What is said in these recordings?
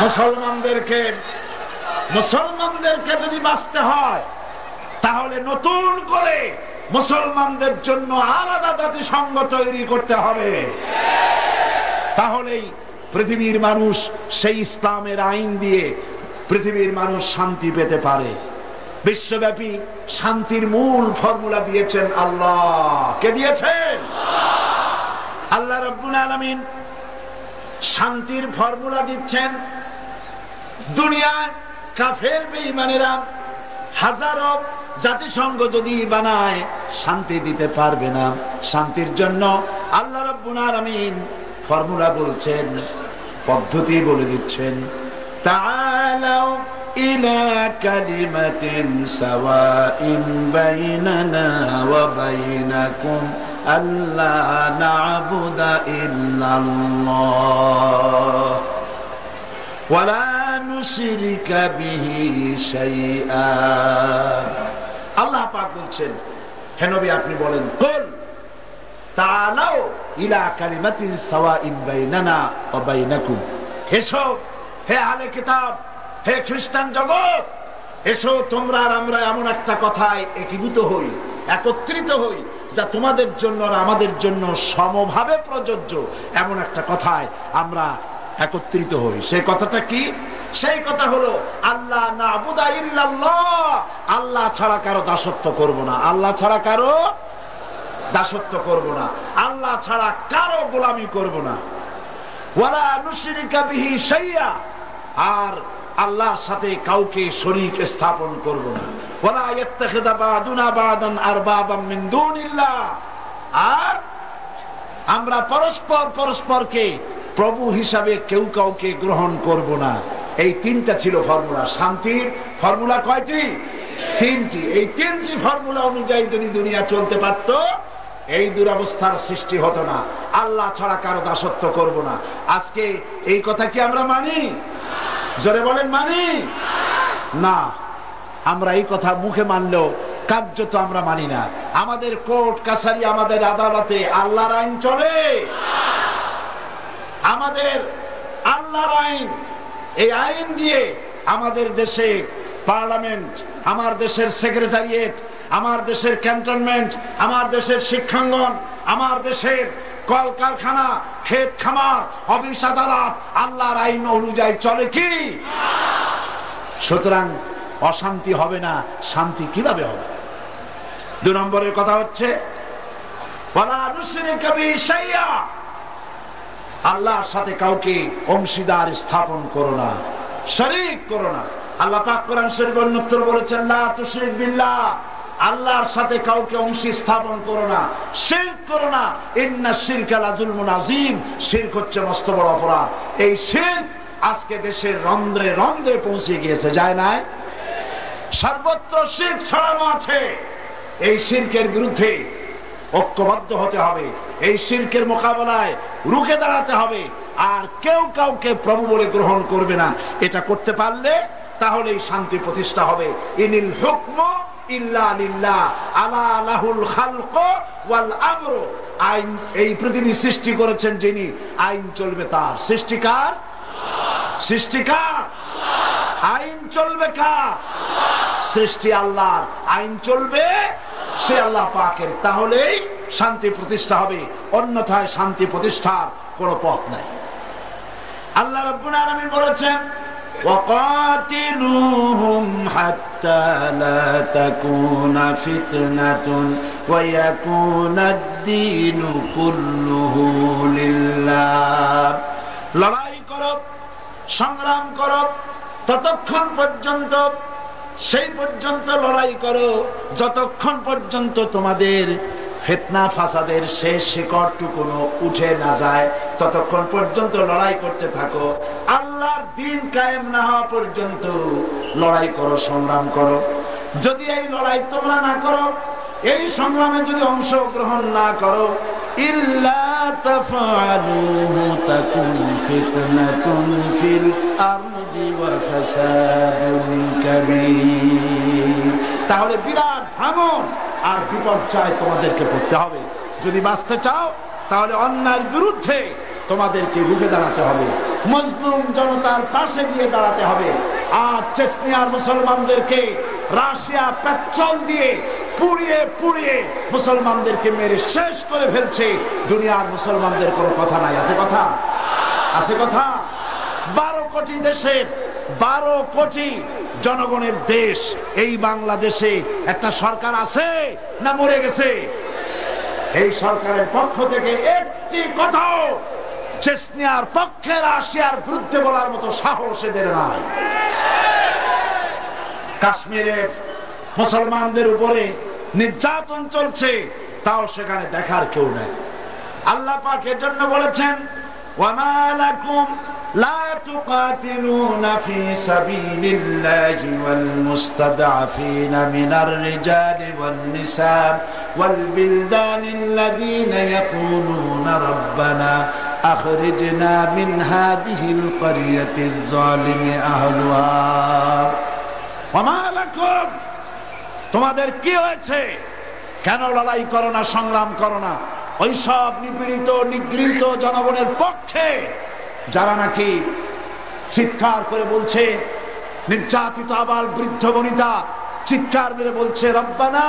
মুসলমানদেরকে যদি বাঁচতে হয় তাহলে নতুন করে মুসলমানদের জন্য আলাদা জাতিসংঘ তৈরি করতে হবে। তাহলেই পৃথিবীর মানুষ সেই ইসলামের আইন দিয়ে পৃথিবীর মানুষ শান্তি পেতে পারে। বিশ্বব্যাপী শান্তির মূল ফর্মুলা দিয়েছেন আল্লাহ। কে দিয়েছেন? আল্লাহ রাব্বুল আলামিন শান্তির ফর্মুলা দিচ্ছেন। দুনিয়ার কাফের বেঈমানেরা হাজারো জাতিসংঘ যদি বানায় শান্তি দিতে পারবে না। শান্তির জন্য আল্লাহ রাব্বুল আলামিন ফর্মুলা বলছেন, পদ্ধতি বলে দিচ্ছেন। তাআলাউ ইলা কালিমাতিন সাওয়াইন বাইনানা ওয়া বাইনাকুম আল্লা না'বুদা ইল্লাল্লাহ ওয়া লা নুশরিকা বিহি শাইআ। আল্লাহ পাক বলছেন, হে নবী আপনি বলেন, কুল তাআলাউ ইলা কালিমাতিন সাওয়াইন বাইনানা ওয়া বাইনাকুম। এসো হে আহলে কিতাব, হে খ্রিস্টান জগৎ, এসো তোমরা আর আমরা এমন একটা কথায় একীভূত হই, একত্রিত হই যা তোমাদের জন্য আর আমাদের জন্য সমভাবে প্রযোজ্য। এমন একটা কথায় আমরা একত্রিত হই। সেই কথাটা কি? সেই কথা হলো আল্লাহ না'বুদা ইল্লাল্লাহ, আল্লাহ ছাড়া কারো দাসত্ব করব না। আল্লাহ ছাড়া কারো দাসত্ব করব না। আল্লাহ ছাড়া কারো গোলামি করব না। ওয়ালা নুশরিকা বিহি শাইআ, আর আল্লাহর সাথে কাউকে শরীক স্থাপন করব না। ওয়ালা ইয়াত্তাখিযা বা'দুনা বা'দান আরবাবাম মিন দুনিল্লাহ, আর আমরা পরস্পরকে প্রভু হিসাবে কেউ কাউকে গ্রহণ করব না। এই তিনটা ছিল ফর্মুলা। শান্তির ফর্মুলা কয়টি? তিনটি। এই তিনটি ফর্মুলা অনুযায়ী যদি দুনিয়া চলতে পারত, এই দুরবস্থার সৃষ্টি হতো না। আল্লাহ ছাড়া কারো দাসত্ব করব না। আজকে এই কথা কি আমরা মানি? জোরে বলেন, মানি না। আমরা এই কথা মুখে মানলেও কার্যত আমরা মানি না। আমাদের কোর্ট কাছারি, আমাদের আদালতে আল্লাহর আইন চলে। আমাদের আল্লাহর আইন, এই আইন দিয়ে আমাদের দেশে পার্লামেন্ট, আমার দেশের সেক্রেটারিয়েট, আমার দেশের ক্যান্টনমেন্ট, আমার দেশের শিক্ষাঙ্গন, আমার দেশের কলকারখানা, ক্ষেত খামার, অফিস আদালত আল্লাহর আইন অনুযায়ী চলে কি? সুতরাং অশান্তি হবে না। শান্তি কিভাবে হবে? 2 নম্বরের কথা হচ্ছে ওয়ালা নুশরিকা বিহি শাইআ, আল্লাহর সাথে কাউকে অংশীদার স্থাপন করো না, শরীক করো না। আল্লাহ পাক কোরআন শরীফের অন্যত্র বলেছেন, লা তুশরিক বিল্লাহ, আল্লাহর সাথে কাউকে অংশী স্থাপন করো না, শিরক করো না। ইন্নাশ শিরকা লাযুলমুন আযীম, শিরক হচ্ছে মস্ত বড় অপরাধ। এই শিরক আজকে দেশের রন্ধ্রে রন্ধ্রে পৌঁছে গিয়েছে, যায় না? সর্বত্র শিরক ছড়ানো আছে। এই শিরকের বিরুদ্ধে ঐক্যবদ্ধ হতে হবে। এই শিরকের মোকাবেলায় রুখে দাঁড়াতে হবে। আর কেউ কাউকে প্রভু বলে গ্রহণ করবে না। এটা করতে পারলে তাহলেই শান্তি প্রতিষ্ঠা হবে। ইনিল হুকমু ইল্লা লিল্লাহ আলা লাহুল খালকু ওয়াল আমরু, আইন এই পৃথিবী সৃষ্টি করেছেন যিনি, আইন চলবে তার। সৃষ্টিকার সৃষ্টিকার, আইন চলবে কার? সৃষ্টি আল্লাহর, আইন চলবে সে আল্লাহ পাকের। তাহলেই শান্তি প্রতিষ্ঠা হবে, অন্যথায় শান্তি প্রতিষ্ঠার কোনো পথ নাই। আল্লাহ রাব্বুল আলামিন বলেছেন, وقاتلوهم حتى لا تكون فتنة ويكون الدين كله لله। লড়াই করো, সংগ্রাম করো, ততক্ষণ পর্যন্ত, সেই পর্যন্ত লড়াই করো যতক্ষণ পর্যন্ত তোমাদের ফিতনা ফাসাদের শেষ শিকড়টুকুনো উঠে না যায়, ততক্ষণ পর্যন্ত লড়াই করতে থাকো। আল্লাহর দ্বীন কায়েম না হওয়া পর্যন্ত লড়াই করো, সংগ্রাম করো। যদি এই লড়াই তোমরা না করো, এই সংগ্রামে যদি অংশগ্রহণ না করো, ইল্লা তাফআলুহু তাকুন ফিতনাতুন ফিল আরদি ওয়া ফাসাদুন কাবীর, তাহলে বিরাট ভাঙন আর বিপর্যয় তোমাদেরকে পড়তে হবে। যদি বাঁচতে চাও তাহলে অন্যায়ের বিরুদ্ধে তোমাদেরকে রুখে দাঁড়াতে হবে। মজলুম জনতার পাশে গিয়ে দাঁড়াতে হবে। আর চেচনিয়ার মুসলমানদেরকে রাশিয়া পেট্রোল দিয়ে পুড়িয়ে পুড়িয়ে মুসলমানদেরকে মেরে শেষ করে ফেলছে। দুনিয়ার মুসলমানদের কোনো কথা নাই, আছে কথা? আছে কথা? 12 কোটি দেশের 12 কোটি জনগণের দেশ এই বাংলাদেশে একটা সরকার আছে না মরে গেছে? এই সরকারের পক্ষ থেকে একটি কথাও চেচনিয়ার পক্ষে রাশিয়ার বিরুদ্ধে বলার মতো সাহস এদের নাই। কাশ্মীরের মুসলমানদের উপরে নির্যাতন চলছে, তাও সেখানে দেখার কেউ নেই। আল্লাহ পাক এর জন্য বলেছেন, ওয়ামা লাকুম লা তুকাতিলুনা ফি সাবিলিল্লাহি ওয়াল মুস্তাদআফিনা মিনার রিজালি ওয়ান নিসা ওয়াল বিলদানিল্লাযীনা ইয়াকুলুনা রাব্বানা আখরিজনা মিন হাযিহিল ক্বরিয়াতিয যালিমি আহলুহা। ওয়ামা লাকুম, তোমাদের কি হয়েছে? কেন লড়াই করো না, সংগ্রাম করো না ওই সব নিপীড়িত নিগৃহীত জনগণের পক্ষে যারা নাকি চিৎকার করে বলছে, নির্যাতিত আবাল বৃদ্ধ বনিতা চিৎকার মেরে বলছে, রব্বানা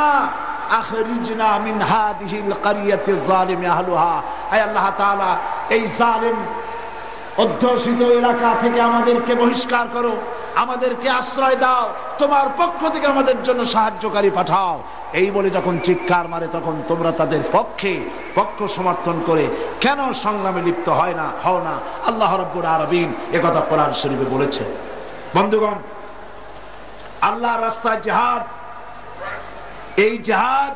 আখরিজনা মিন হাযিহিল ক্বরিয়াতিয যালিমি আহলুহা, আয় আল্লাহ তাআলা এই জালিম অধ্যুষিত এলাকা থেকে আমাদেরকে বহিষ্কার করো, আমাদেরকে আশ্রয় দাও, তোমার পক্ষ থেকে আমাদের জন্য সাহায্যকারী পাঠাও। এই বলে যখন চিৎকার মারে তখন তোমরা তাদের পক্ষ সমর্থন করে কেন সংগ্রামে লিপ্ত হও না? আল্লাহ রাব্বুল আলামিন একথা কোরআন শরীফে বলেছে। বন্ধুগণ, আল্লাহর রাস্তায় জিহাদ, এই জিহাদ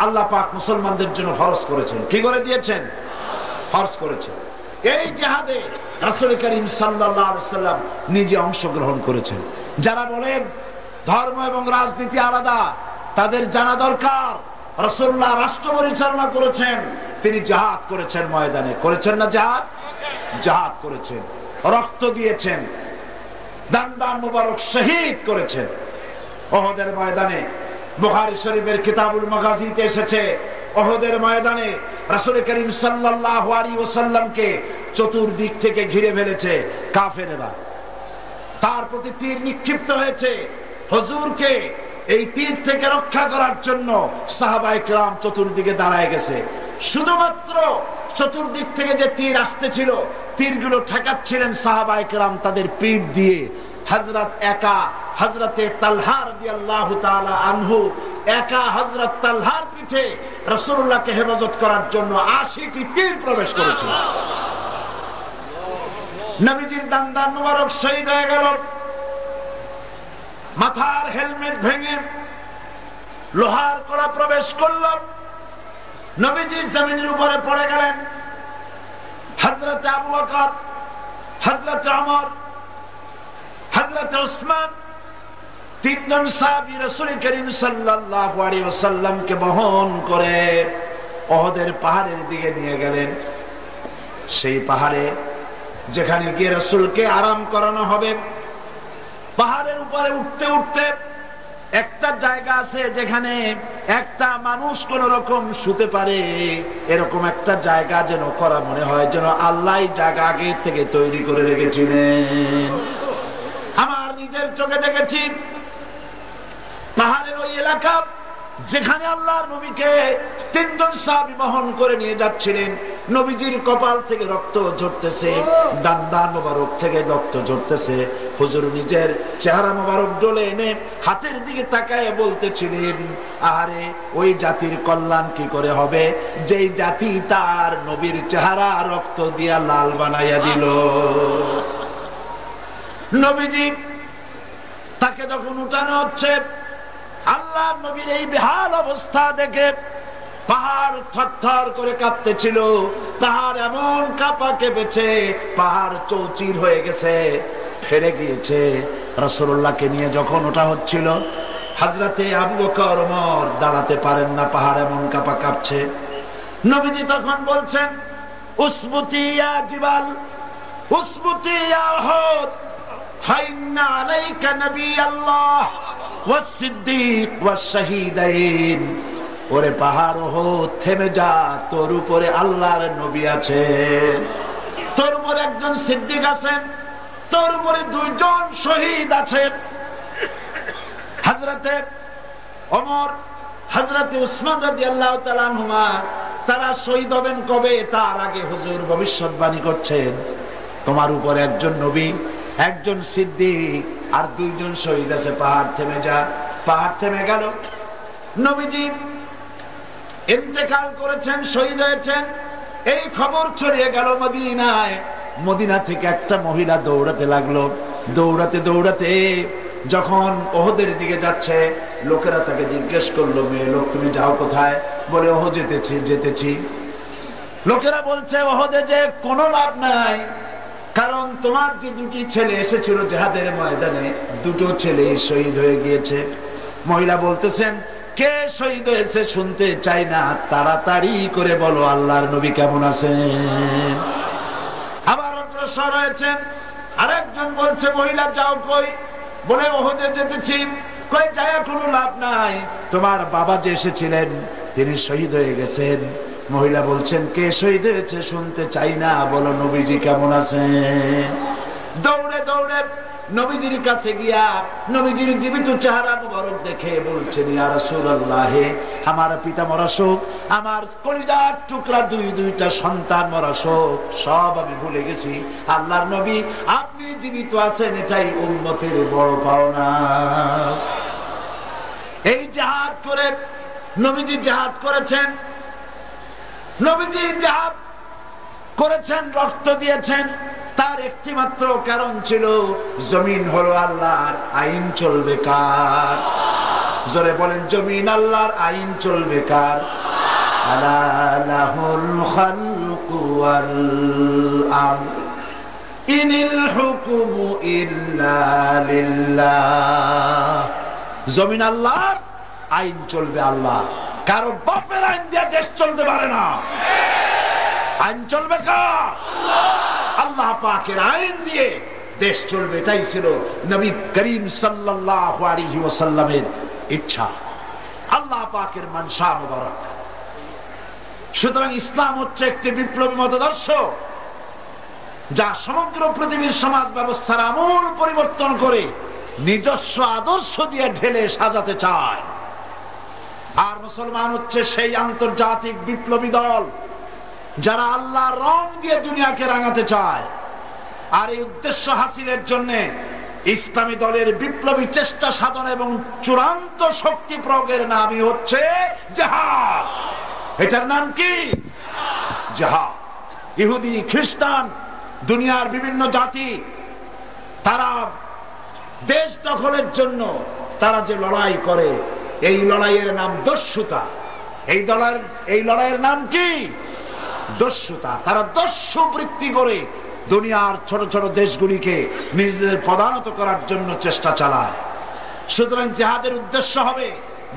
আল্লাহ পাক মুসলমানদের জন্য ফরজ করেছেন। কি করে দিয়েছেন? ফরজ করেছেন। এই জিহাদে রাসূল করিম সাল্লাল্লাহু আলাইহি ওয়াসাল্লাম নিজে অংশগ্রহণ করেছেন। যারা বলেন ধর্ম এবং রাজনীতি আলাদা, তাদের জানা দরকার রাসূলুল্লাহ রাষ্ট্র পরিচালনা করেছেন, তিনি জিহাদ করেছেন ময়দানে। করেছেন না জিহাদ? জিহাদ করেছেন, রক্ত দিয়েছেন, দান মুবারক শহীদ করেছেন উহুদের ময়দানে। বুখারী শরীফের কিতাবুল মাগাজিতে এসেছে, উহুদের ময়দানে রাসূল করিম সাল্লাল্লাহু আলাইহি ওয়াসাল্লামকে চতুর্দিক থেকে ঘিরে ফেলেছে কাফেরেরা। তার প্রতি তীর নিক্ষিপ্ত হয়েছে। হুজুরকে এই তীর থেকে রক্ষা করার জন্য সাহাবায়ে কেরাম চতুর্দিকে দাঁড়ায় গেছে। শুধুমাত্র চতুর্দিক থেকে যে তীর আসতেছিল, তীরগুলো ঠেকাচ্ছিলেন সাহাবায়ে কেরাম তাদের পিঠ দিয়ে। হযরতে তালহা রাদিয়াল্লাহু তাআলা আনহু একা হযরত তালহার পিঠে রাসূলুল্লাহকে হেফাজত করার জন্য 80টি তীর প্রবেশ করেছিল। নবীজির দান মুবারক শহীদ হয়ে গেল। মাথার হেলমেট ভেঙে লোহার কড়া প্রবেশ করল। নবীজি জমিনের উপরে পড়ে গেলেন। হযরতে আবু বকর, হযরতে ওমর, হযরতে উসমান, তিনজন সাহাবী রাসূল করিম সাল্লাল্লাহু আলাইহি ওয়াসাল্লামকে বহন করে উহুদের পাহাড়ের দিকে নিয়ে গেলেন। সেই পাহাড়ে যেখানে গিয়ে রাসূলকে আরাম করানো হবে, পাহাড়ের উপরে উঠতে উঠতে একটা জায়গা আছে যেখানে একটা মানুষ কোন রকম শুতে পারে, এরকম একটা জায়গা যেন করা মনে হয় যেন আল্লাহ জায়গা আগে থেকে তৈরি করে রেখেছিলেন। আমার নিজের চোখে দেখেছি পাহাড়ের ওই এলাকা যেখানে আল্লাহর নবীকে তিনজন সাহাবী বহন করে নিয়ে যাচ্ছিলেন। নবীজির কপাল থেকে রক্ত ঝরতেছে, দান মোবারক থেকে রক্ত ঝরতেছে। হুজুর নিজের চেহারা মোবারক ডলে এনে হাতের দিকে তাকায় বলতেছিলেন, আরে ওই জাতির কল্যাণ কি করে হবে যেই জাতি তার নবীর চেহারা রক্ত দিয়া লাল বানাইয়া দিল। নবীজি তাকে যখন উঠানো হচ্ছে, আল্লাহ নবীর এই বেহাল অবস্থা দেখে পাহাড় থরথর করে কাঁপতেছিল। পাহাড় এমন কাঁপা কেঁপেছে, পাহাড় চৌচির হয়ে গেছে, ফেরে গিয়েছে। রাসূলুল্লাহকে নিয়ে যখন ওঠা হচ্ছিল, হযরতে আবু বকর ওমর দাঁড়াতে পারেন না, পাহাড় এমন কাঁপা কাঁপছে। নবীজি তখন বলছেন, উসবুতি ইয়া জিবাল, উসবুতি ইয়া উহুদ, ফাইন্না আলাইকা নবিয়াল্লাহ ওয়াস সিদ্দীক ওয়াস শাহীদাইন। ওরে পাহাড় ওহুদ থেমে যা, তোর উপরে আল্লাহর নবী আছে। তোর উপরে একজন সিদ্দিক আছেন, তোর উপরে দুইজন শহীদ আছেন, হযরতে ওমর, হযরতে উসমান রাদিয়াল্লাহু তাআলা আনহুমা। তারা শহীদ হবেন কবে? তার আগে হুজুর ভবিষ্যৎবাণী করছেন, তোমার উপরে একজন নবী, একজন সিদ্দিক আর দুইজন শহীদ আছে। পাহাড় থেমে যা। পাহাড় থেমে গেল। নবীজি ইন্তেকাল করেছেন, শহীদ হয়েছেন। এই খবর ছড়িয়ে গেল মদিনায়। মদিনা থেকে একটা মহিলা দৌড়াতে লাগলো। দৌড়াতে দৌড়াতে যখন ওহদের দিকে যাচ্ছে, লোকেরা তাকে জিজ্ঞেস করলো, মেয়ে লোক তুমি যাও কোথায়? বলে ওহ যেতেছি। লোকেরা বলছে ওহদে যে কোনো লাভ নাই, কারণ তোমার যে দুটি ছেলে এসেছিল জিহাদের ময়দানে, দুটো ছেলেই শহীদ হয়ে গিয়েছে। মহিলা বলতেছেন, কে শহীদ হয়েছে শুনতে চাই না, তাড়াতাড়ি করে বলো আল্লাহর নবী কেমন আছেন। আবার অগ্রসর হয়েছেন। আরেকজন বলছে, মহিলা যাও কই? বলে ওহদে যেতেছি। কই যায় কোনো লাভ নাই, তোমার বাবা যে এসেছিলেন তিনি শহীদ হয়ে গেছেন। মহিলা বলছেন, কে শহীদ হয়েছে শুনতে চাই না, বলো নবীজি কেমন আছেন। দৌড়ে দৌড়ে নবীজির কাছে গিয়া নবীজির জীবিত চেহারা মুবারক দেখে বলছেন, ইয়া রাসূলুল্লাহ, আমার পিতা মরা শোক, আমার কলিজার টুকরা দুইটা সন্তান মরা শোক সব আমি ভুলে গেছি। আল্লাহর নবী আপনি জীবিত আছেন, এটাই উম্মতের বড় পাওনা। এই জিহাদ করে নবীজি জিহাদ করেছেন। নবীজি জিহাদ করেছেন, রক্ত দিয়েছেন। তার একটি মাত্র কারণ ছিল, জমিন হলো আল্লাহর, আইন চলবে কার? জোরে বলেন, জমিন আল্লাহর, আইন চলবে কার? আলা লাহুল খালকু ওয়াল আমর ইনিল হুকুমু ইল্লা লিল্লাহ। জমিন আল্লাহর, আইন চলবে আল্লাহ। কারো বাপের আইন দিয়ে দেশ চলতে পারে না। আইন চলবে কার? আল্লাহ পাকের আইন দিয়ে দেশ চলবে। এটাই ছিল নবী করিম সাল্লাল্লাহু আলাইহি ওয়াসাল্লামের ইচ্ছা, আল্লাহ পাকের মানসা মুবারক। সুতরাং ইসলাম হচ্ছে একটি বিপ্লবী মতাদর্শ, যা সমগ্র পৃথিবীর সমাজ ব্যবস্থার আমূল পরিবর্তন করে নিজস্ব আদর্শ দিয়ে ঢেলে সাজাতে চায়। আর মুসলমান হচ্ছে সেই আন্তর্জাতিক বিপ্লবী দল যারা আল্লাহর রং দিয়ে দুনিয়াকে রাঙাতে চায়। আর এই উদ্দেশ্য হাসিলের জন্য ইসলামী দলের বিপ্লবী চেষ্টা সাধন এবং চূড়ান্ত শক্তি প্রয়োগের নামই হচ্ছে জিহাদ। এটার নাম কি? জিহাদ। ইহুদি, খ্রিস্টান, দুনিয়ার বিভিন্ন জাতি, তারা দেশ দখলের জন্য তারা যে লড়াই করে, এই লড়াইয়ের নাম দস্যুতা। এই লড়াইয়ের নাম কি? দস্যুতা। তারা দস্যু বৃত্তি করে দুনিয়ার ছোট ছোট দেশগুলিকে নিজেদের প্রধানত করার জন্য চেষ্টা চালায়। সুতরাং জিহাদের উদ্দেশ্য হবে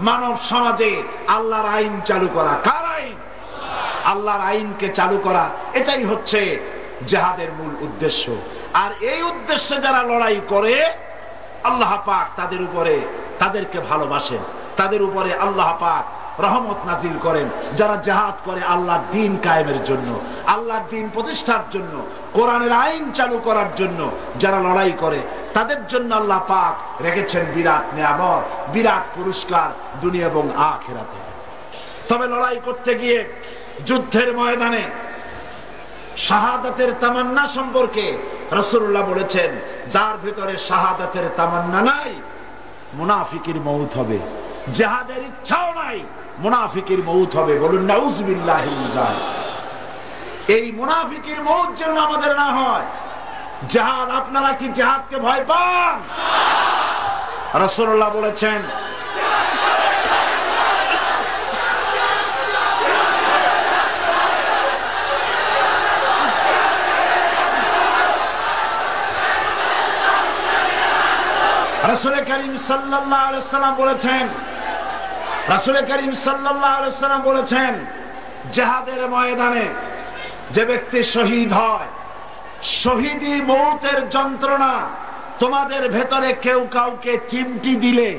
মানব সমাজে আল্লাহর আইন চালু করা। কার আইন? আল্লাহর আইনকে চালু করা। এটাই হচ্ছে জিহাদের মূল উদ্দেশ্য। আর এই উদ্দেশ্যে যারা লড়াই করে, আল্লাহ পাক তাদের উপরে, তাদেরকে ভালোবাসেন, তাদের উপরে আল্লাহ পাক রহমত নাজিল করেন। যারা জিহাদ করে আল্লাহর দ্বীন কায়েমের জন্য, আল্লাহর দ্বীন প্রতিষ্ঠার জন্য, কোরআনের আইন চালু করার জন্য যারা লড়াই করে, তাদের জন্য আল্লাহ পাক রেখেছেন বিরাট নিয়ামত, বিরাট পুরস্কার দুনিয়া এবং আখিরাতে। তবে লড়াই করতে গিয়ে যুদ্ধের ময়দানে শাহাদাতের তামান্না সম্পর্কে রাসূলুল্লাহ বলেছেন, যার ভিতরে শাহাদাতের তামান্না নাই, মুনাফিকের মউত হবে। জিহাদের ইচ্ছাও নাই, মুনাফিকের মউত হবে। বলুন নাউযুবিল্লাহি মিন যালিক। এই মুনাফিকের মউত যেন আমাদের না হয়। জিহাদ, আপনারা কি জিহাদকে ভয় পান? রাসূলুল্লাহ বলেছেন, রাসূল করিম সাল্লাল্লাহু আলাইহি ওয়াসাল্লাম বলেছেন, রাসূল করিম সাল্লাল্লাহু আলাইহি ওয়াসাল্লাম বলেছেন, জিহাদের ময়দানে যে ব্যক্তি শহীদ হয়, শহীদি মউতের যন্ত্রণা তোমাদের ভেতরে কেউ কাউকে চিমটি দিলে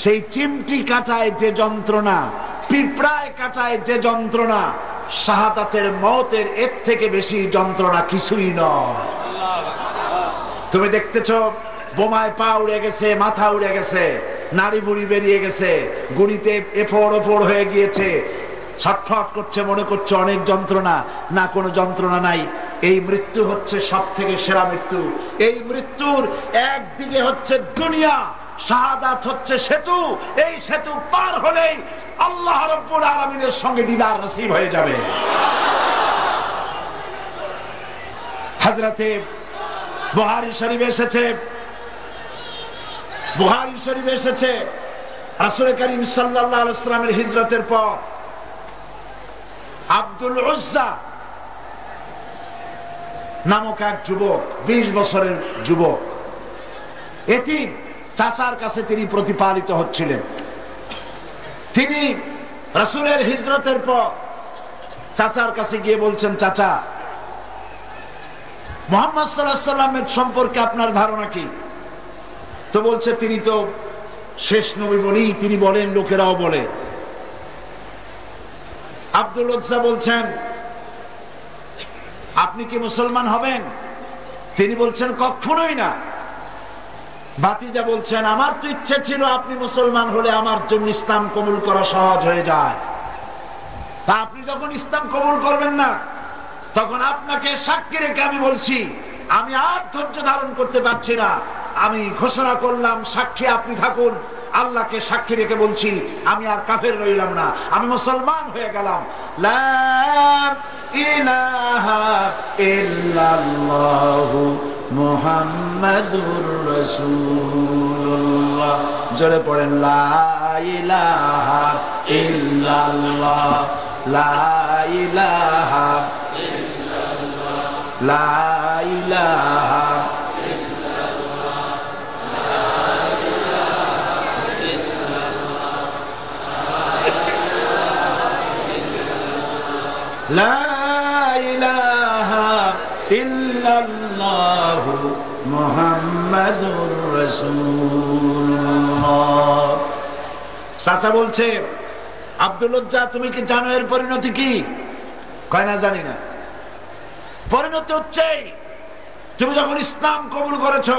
সেই চিমটি কাটায় যে যন্ত্রণা, পিঁপড়ায় কাটায় যে যন্ত্রণা, শাহাদাতের মওতের এর থেকে বেশি যন্ত্রণা কিছুই নয়। তুমি দেখতেছো বোমায় পা উড়ে গেছে, মাথা উড়ে গেছে, নাড়ি বুড়ি বেরিয়ে গেছে, গুড়িতে এফোড় ওফোড় হয়ে গিয়েছে, ছটফট করছে, মনে করছে অনেক যন্ত্রণা। না, কোনো যন্ত্রণা নাই। এই মৃত্যু হচ্ছে সব থেকে সেরা মৃত্যু। এই মৃত্যুর একদিকে হচ্ছে দুনিয়া, শাহাদাত হচ্ছে সেতু। এই সেতু পার হলেই আল্লাহ রাব্বুল আলামিনের সঙ্গে দিদার নসিব হয়ে যাবে। হযরতে বুখারী শরীফে এসেছে, বুখারী শরীফে এসেছে রাসূল করিম সাল্লাল্লাহু আলাইহি ওয়াসাল্লামের হিজরতের পর আব্দুল উজ্জা নামক এক যুবক, 20 বছরের যুবক, এতিম, চাচার কাছে তিনি প্রতিপালিত হচ্ছিলেন। তিনি রাসূলের হিজরতের পর চাচার কাছে গিয়ে বলছেন, চাচা, মুহাম্মদ সাল্লাল্লাহু আলাইহি ওয়াসাল্লামের সম্পর্কে আপনার ধারণা কি? তো বলছে, তিনি তো শেষ নবী বলি, তিনি বলেন, লোকেরাও বলে। আব্দুল উজ্জা বলছেন, আপনি কি মুসলমান হবেন? তিনি বলছেন, কখনোই না। ভাতিজা বলছেন, আমার তো ইচ্ছে ছিল আপনি মুসলমান হলে আমার জন্য ইসলাম কবুল করা সহজ হয়ে যায়। তা আপনি যখন ইসলাম কবুল করবেন না, তখন আপনাকে সাক্ষী রেখে আমি বলছি, আমি আর ধৈর্য ধারণ করতে পারছি না। আমি ঘোষণা করলাম, সাক্ষী আপনি থাকুন। আল্লাহকে সাক্ষী রেখে বলছি, আমি আর কাফের রইলাম না, আমি মুসলমান হয়ে গেলাম। লা ইলাহা ইল্লাল্লাহু মুহাম্মাদুর রাসূলুল্লাহ। জোরে পড়েন, লা ইলাহা ইল্লাল্লাহ, লা ইলাহা ইল্লাল্লাহ, লা ইলাহা লা ইলাহা ইল্লাল্লাহু মুহাম্মাদুর রাসূলুল্লাহ। চাচা বলছে, আব্দুল উজ্জা, তুমি কি জানো এর পরিণতি কি? কয় না, জানি না। পরিণতি হচ্ছে, তুমি যখন ইসলাম কবুল করেছো,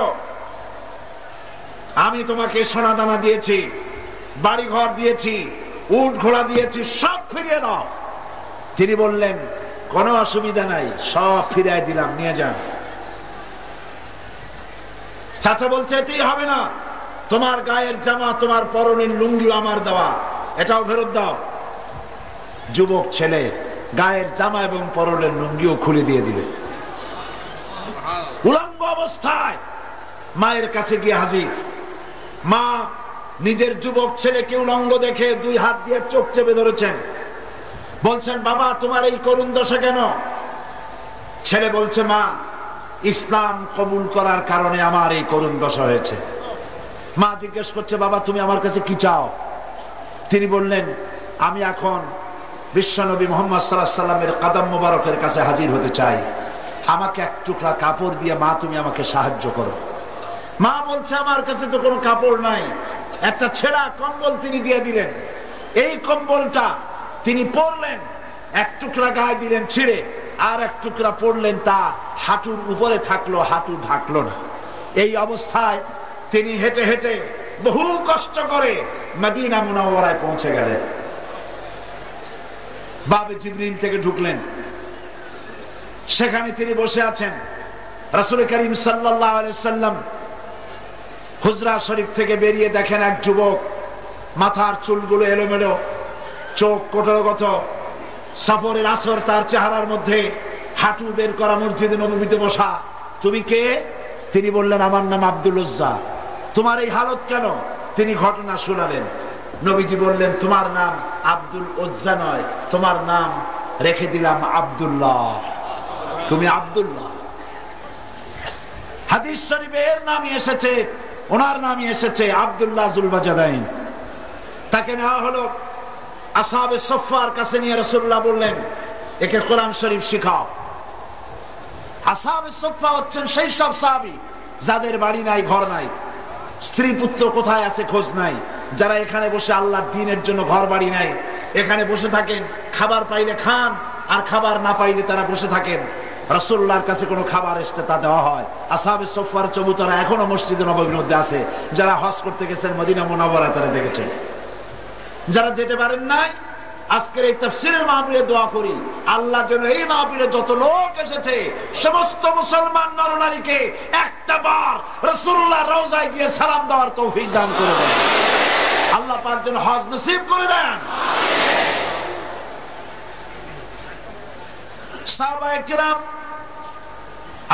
আমি তোমাকে সোনা দানা দিয়েছি, বাড়ি ঘর দিয়েছি, উট ঘোড়া দিয়েছি, সব ফিরিয়ে দাও। তিনি বললেন, কোনো অসুবিধা নাই, সব ফিরিয়ে দিলাম, নিয়ে যান। চাচা বলছে, এতেই হবে না, তোমার গায়ের জামা, তোমার পরনের লুঙ্গি আমার দেওয়া, এটাও ফেরত দাও। যুবক ছেলে গায়ের জামা এবং পরনের লুঙ্গিও খুলে দিয়ে দিলেন। উলঙ্গ অবস্থায় মায়ের কাছে গিয়ে হাজির। মা নিজের যুবক ছেলেকে উলঙ্গ দেখে 2 হাত দিয়ে চোখ চেপে ধরেছেন। বলছেন, বাবা, তোমার এই করুণ দশা কেন? ছেলে বলছে, মা, ইসলাম কবুল করার কারণে আমার এই করুণ দশা হয়েছে। মা জিজ্ঞেস করছে, বাবা, তুমি আমার কাছে কি চাও? তিনি বললেন, আমি এখন বিশ্বনবী মুহাম্মদ সাল্লাল্লাহু আলাইহি ওয়াসাল্লামের কদম মোবারকের কাছে হাজির হতে চাই। আমাকে এক টুকরা কাপড় দিয়ে, মা, তুমি আমাকে সাহায্য করো। মা বলছে, আমার কাছে তো কোনো কাপড় নাই। একটা ছেঁড়া কম্বল তিনি দিয়ে দিলেন। এই কম্বলটা তিনি পরলেন, এক টুকরা গায়ে দিলেন ছিঁড়ে, আর এক টুকরা পরলেন, তা হাঁটুর উপরে থাকলো, হাঁটু ঢাকলো না। এই অবস্থায় তিনি হেঁটে হেঁটে বহু কষ্ট করে মদিনা মুনাওয়ারায় পৌঁছে গেলেন। বাবে জিবরিল থেকে ঢুকলেন, সেখানে তিনি বসে আছেন। রাসূল করিম সাল্লাল্লাহু আলাইহি সাল্লাম হুজরা শরীফ থেকে বেরিয়ে দেখেন এক যুবক, মাথার চুলগুলো এলোমেলো, চোখ কোটরগত, সফরের আসর তার চেহারার মধ্যে, হাঁটু বের করা, মসজিদে নববীতে বসা। তুমি কে? তিনি বললেন, আমার নাম আব্দুল উজ্জা। তোমার এই হালত কেন? তিনি ঘটনা শোনালেন। নবীজি বললেন, তোমার নাম আব্দুল উজ্জা নয়, তোমার নাম রেখে দিলাম আব্দুল্লাহ, তুমি আব্দুল্লাহ। হাদিস শরীফে এর নামই এসেছে, ওনার নামই এসেছে আব্দুল্লাহ যুলবাজাদাইন। তাকে নেওয়া হলো, আসহাবে সফফার কাছে নিয়ে রাসূলুল্লাহ বললেন, একে কোরআন শরীফ শিখাও। আসহাবে সফফা হচ্ছেন সেই সব সাহাবী যাদের বাড়ি নাই, ঘর নাই, স্ত্রী পুত্র কোথায় আছে খোঁজ নাই, যারা এখানে বসে আল্লাহর দ্বীনের জন্য ঘর বাড়ি নাই, এখানে বসে থাকেন, খাবার পাইলে খান, আর খাবার না পাইলে তারা বসে থাকেন। রাসূলুল্লাহর কাছে কোনো খাবার আসতে তা দেওয়া হয়। আসহাবে সুফফার চবুতরা এখনো মসজিদে নববীর মধ্যে আছে। যারা হজ করতে গেছেন মদিনা মুনাওয়ারায় তারা দেখেছেন। যারা যেতে পারেন নাই, আজকের এই তাফসীরের মাহফিলে দোয়া করি আল্লাহ যেন এই মাহফিলে যত লোক এসেছে সমস্ত মুসলমান নরনারীকে একটা বার রাসূলুল্লাহর রওজায় গিয়ে সালাম দেওয়ার তৌফিক দান করে দেন। আল্লাহ পাক যেন হজ নসিব করে দেন। সাহাবায়ে কিরাম,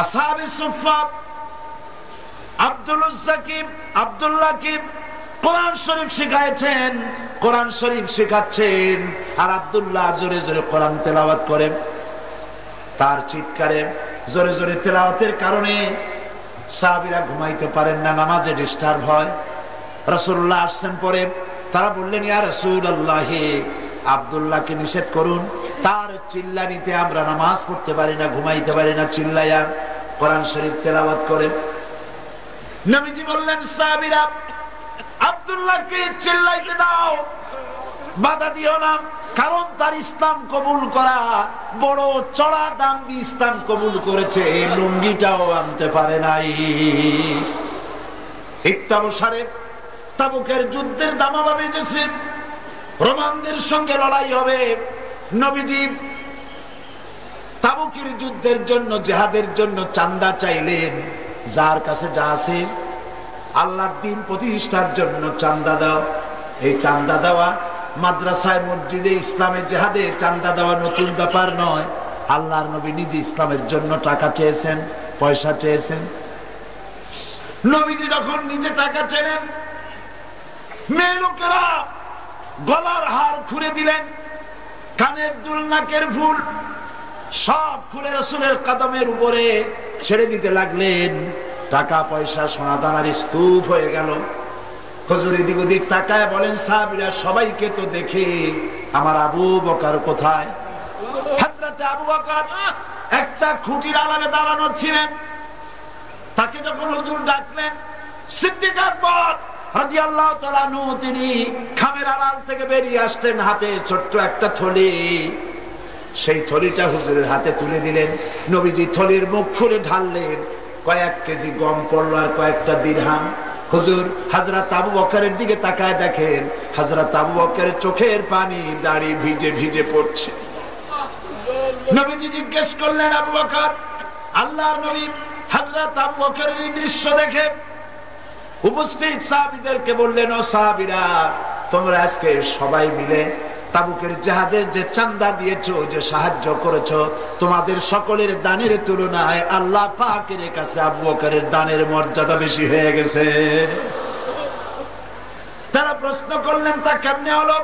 আসহাবে সুফফা, আব্দুল জাকিব, আব্দুল্লাহ কি কোরআন শরীফ শিখাইছেন, কোরআন শরীফ শেখাচ্ছেন, আর আব্দুল্লাহ জোরে জোরে কোরআন তেলাওয়াত করেন। তার চিৎকারে জোরে জোরে তেলাওয়াতের কারণে সাহাবীরা ঘুমাইতে পারেন না, নামাজে ডিস্টার্ব হয়। রাসূলুল্লাহ আসছেন পরে, তারা বললেন ইয়া রাসূলুল্লাহ, আব্দুল্লাহকে নিষেধ করুন, তার চিল্লানিতে আমরা নামাজ পড়তে পারি না, ঘুমাইতে পারি না, চিল্লায়া কোরআন শরীফ তেলাওয়াত করেন। নবীজি বললেন সাহাবীরা, আব্দুল্লাহকে চিল্লাইতে দাও, বাধা দিও না, কারণ তার ইসলাম কবুল করা বড় চড়া দাম দিয়ে ইসলাম কবুল করেছে, লুঙ্গিটাও আনতে পারে নাই। ইত্তাবসারে তাবুকের যুদ্ধের দামামা বেজেছে, রোমানদের সঙ্গে লড়াই হবে। নবীজি তাবুকের যুদ্ধের জন্য, জিহাদের জন্য চাঁদা চাইলেন। যার কাছে যা আছে, আল্লাহর দ্বীন প্রতিষ্ঠার জন্য চাঁদা দাও। এই চাঁদা দেওয়া মাদ্রাসায়, মসজিদে, ইসলামে, জিহাদে চাঁদা দেওয়া নতুন ব্যাপার নয়। আল্লাহর নবী নিজে ইসলামের জন্য টাকা চেয়েছেন, পয়সা চেয়েছেন। নবীজি যখন নিজে টাকা চেলেন, মেয়ে লোকেরা গলার হার খুলে দিলেন, কানের দুল, নাকের ফুল সব খুলে রাসূলের কদমের উপরে ছেড়ে দিতে লাগলেন। টাকা পয়সা সোনা দানার স্তূপ হয়ে গেল। হুজুর এদিক ওদিক তাকায় বলেন, সাহাবীরা সবাইকে তো দেখে আমার আবু বকর কোথায়? হযরতে আবু বকর একটা খুঁটির আড়ালে দাঁড়ানো ছিলেন। তাকে যখন হুজুর ডাকলেন, সিদ্দিক আকবর রাদিয়াল্লাহু তাআলা আনহু তিনি খামের আড়াল থেকে বেরিয়ে আসলেন, হাতে ছোট্ট একটা থলি। সেই থলিটা হুজুরের হাতে তুলে দিলেন। নবীজি থলির মুখ খুলে ঢাললেন, কয়েক কেজি গম পড়লো আর কয়েকটা দিরহাম। হুজুর হযরত আবু বকরের দিকে তাকায় দেখেন, হযরত আবু বকরের চোখের পানি দাড়ি ভিজে ভিজে পড়ছে। নবীজি জিজ্ঞেস করলেন, আবু বকর, আল্লাহর নবী হযরত আবু বকরের এই দৃশ্য দেখে উপস্থিত সাহাবীদেরকে বললেন, ও সাহাবীরা, তোমরা আজকে সবাই মিলে তাবুকের জিহাদের যে চাঁদা দিয়েছো, যে সাহায্য করেছো, তোমাদের সকলের দানের তুলনায় আল্লাহ পাকের কাছে আবু বকরের দানের মর্যাদা বেশি হয়ে গেছে। তারা প্রশ্ন করলেন, তা কেমনে হলো?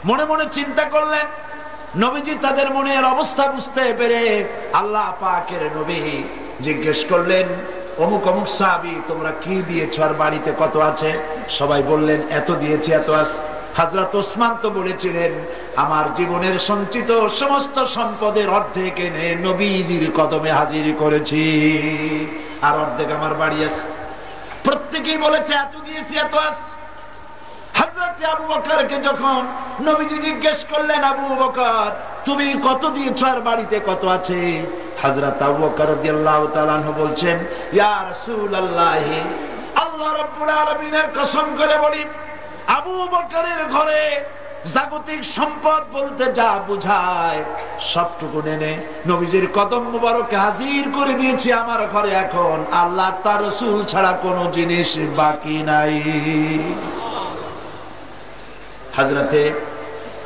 মনে মনে চিন্তা করলেন। নবীজি তাদের মনের অবস্থা বুঝতে পেরে আল্লাহ পাকের নবী জিজ্ঞেস করলেন, অমুক অমুক সাহাবী, তোমরা কি দিয়েছো আর বাড়িতে কত আছে? সবাই বললেন, এত দিয়েছি, এত আছে। হযরত ওসমান তো বলেছিলেন, আমার জীবনের সঞ্চিত সমস্ত সম্পদের অর্ধেক এনে নবীজির কদমে হাজির করেছি, আর অর্ধেক আমার বাড়ি আছে। প্রত্যেকেই বলেছে, এত দিয়েছি, এত আছে। হযরত আবু বকরকে যখন নবীজি জিজ্ঞেস করলেন, আবু বকর, তুমি কত দিয়েছো আর বাড়িতে কত আছে? হযরত আবু বকর রাদিয়াল্লাহু তাআলা আনহু বলছেন, ইয়া রাসূলুল্লাহ, আল্লাহ রাব্বুল আলামিনের কসম করে বলি, আবু বকরের ঘরে জাগতিক সম্পদ বলতে যা বোঝায় সবটুকু এনে নবীজির কদম মুবারকে হাজির করে দিয়েছি আমার ঘরে। এখন আল্লাহ তার রাসূল ছাড়া কোনো জিনিস বাকি নাই। হযরতে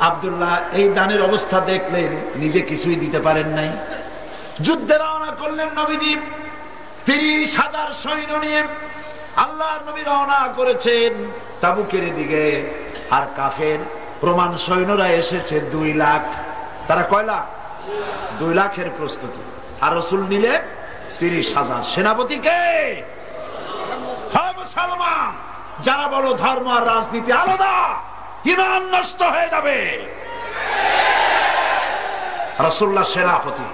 আব্দুল্লাহ এই দানের অবস্থা দেখলেন, নিজে কিছুই দিতে পারেন নাই। যুদ্ধে রওনা করলেন নবীজি ৩০,০০০ সৈন্য নিয়ে। আল্লাহর নবী রওনা করেছেন তাবুকের দিকে, আর কাফের রোমান সৈন্যরা এসেছে ২ লাখ। তারা কয় লাখ? ২ লাখের প্রস্তুতি। আর রাসূল নিলে ৩০,০০০। সেনাপতি কে? হ্যাঁ মুসলমান। যারা বলো ধর্ম আর রাজনীতি আলাদা, ঈমান নষ্ট হয়ে যাবে। রাসূলুল্লাহ সেনাপতি।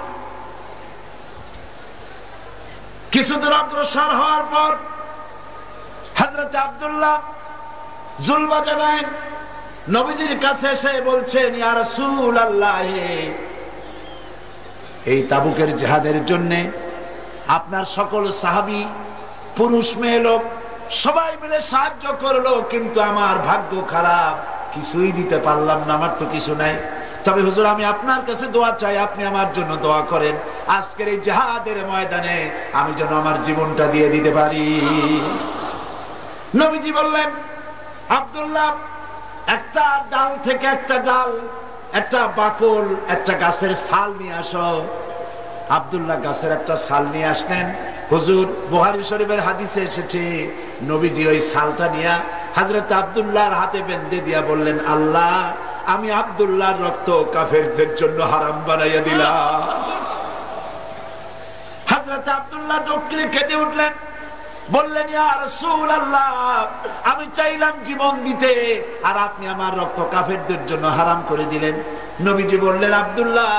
কিছু দূর অগ্রসর হওয়ার পর হযরত আব্দুল্লাহ জুলবাজালাইন নবীজির কাছে এসে বলছেন, ইয়া রাসূলুল্লাহ, এই তাবুকের জিহাদের জন্য আপনার সকল সাহাবী পুরুষ মেয়ে লোক সবাই মিলে সাহায্য করলো, কিন্তু আমার ভাগ্য খারাপ, কিছুই দিতে পারলাম না, আমার তো কিছু নাই। তবে হুজুর আমি আপনার কাছে দোয়া চাই, আপনি আমার জন্য দোয়া করেন, আজকের এই জিহাদের ময়দানে আমি যেন আমার জীবনটা দিয়ে দিতে পারি। নবীজি বললেন, আব্দুল্লাহ একটা ডাল থেকে একটা ডাল, একটা বাকল, একটা গাছের ছাল নিয়ে আসো। আব্দুল্লাহ গাছের একটা ছাল নিয়ে আসলেন। হুজুর বুখারী শরীফের হাদিসে এসেছে, নবীজি ওই ছালটা নিয়ে হযরত আব্দুল্লাহর হাতে বেঁধে দিয়া বললেন, আল্লাহ আমি আব্দুল্লাহর রক্ত কাফেরদের জন্য হারাম বানাইয়া দিলাম। হযরত আব্দুল্লাহ ডোকরে কেঁদে উঠলেন, বললেন, ইয়া রাসূলুল্লাহ আমি চাইলাম জীবন দিতে, আর আপনি আমার রক্ত কাফেরদের জন্য হারাম করে দিলেন। নবীজি বললেন, আব্দুল্লাহ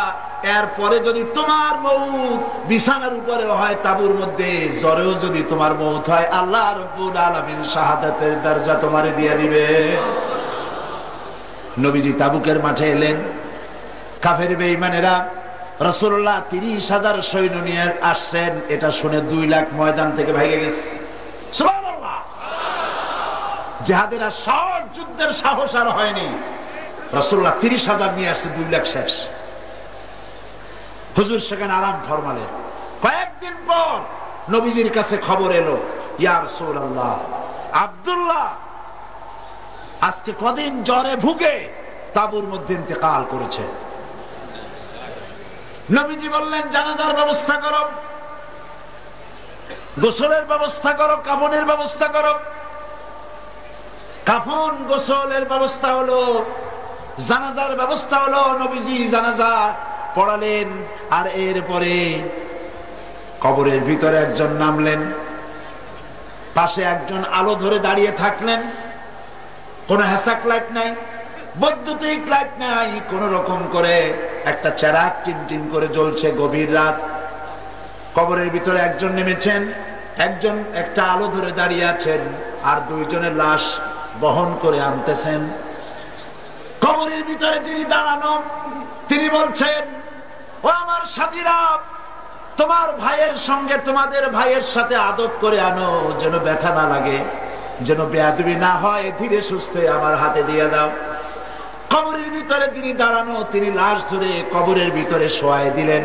এরপরে যদি তোমার মউত বিছানার উপরে হয়, তাবুর মধ্যে জ্বরেও যদি তোমার মউত হয়, আল্লাহ রাব্বুল আলামিন শাহাদাতের দরজা তোমারে দিয়ে দিবে। নবীজি তাবুকের মাঠে এলেন। কাফের বেঈমানেরা রাসূলুল্লাহ ৩০,০০০ সৈন্য নিয়ে আসছেন, এটা শুনে ২ লাখ ময়দান থেকে ভাগে গেছে। সুবহানাল্লাহ। জিহাদের আর সব যুদ্ধের সাহস আর হয়নি। রাসূলুল্লাহ ৩০,০০০ নিয়ে আসছে, ২ লাখ শেষ। হুজুর সেখানে আরাম ফরমালেন। কয়েকদিন পর নবীজির কাছে খবর এলো, ইয়া রাসূলুল্লাহ আব্দুল্লাহ আজকে কদিন জ্বরে ভুগে তাবুর মধ্যে ইন্তেকাল করেছে। নবীজি বললেন, জানাজার ব্যবস্থা করো, গোসলের ব্যবস্থা করো, কাফনের ব্যবস্থা করো। কাফন গোসলের ব্যবস্থা হলো, জানাজার ব্যবস্থা হলো। নবীজি জানাজা পড়ালেন, আর এরপরে কবরের ভিতরে একজন নামলেন, পাশে একজন আলো ধরে দাঁড়িয়ে থাকলেন। কোন হ্যাসাক লাইট নাই, বৈদ্যুতিক লাইট নাই, কোন রকম করে একটা চেরাগ টিমটিম করে জ্বলছে, গভীর রাত। কবরের ভিতরে একজন নেমেছেন, একজন একটা আলো ধরে দাঁড়িয়ে আছেন, আর 2 জনের লাশ বহন করে আনতেছেন। কবরের ভিতরে যিনি দাঁড়ানো, তিনি বলছেন, ও আমার সাথীরা, তোমার ভাইয়ের সঙ্গে তোমাদের ভাইয়ের সাথে আদব করে আনো, যেন ব্যথা না লাগে, যেন বেয়াদবি না হয়, ধীরে সুস্থে আমার হাতে দিয়ে দাও। কবরের ভিতরে যিনি দাঁড়ানো, তিনি লাশ ধরে কবরের ভিতরে শোয়াই দিলেন।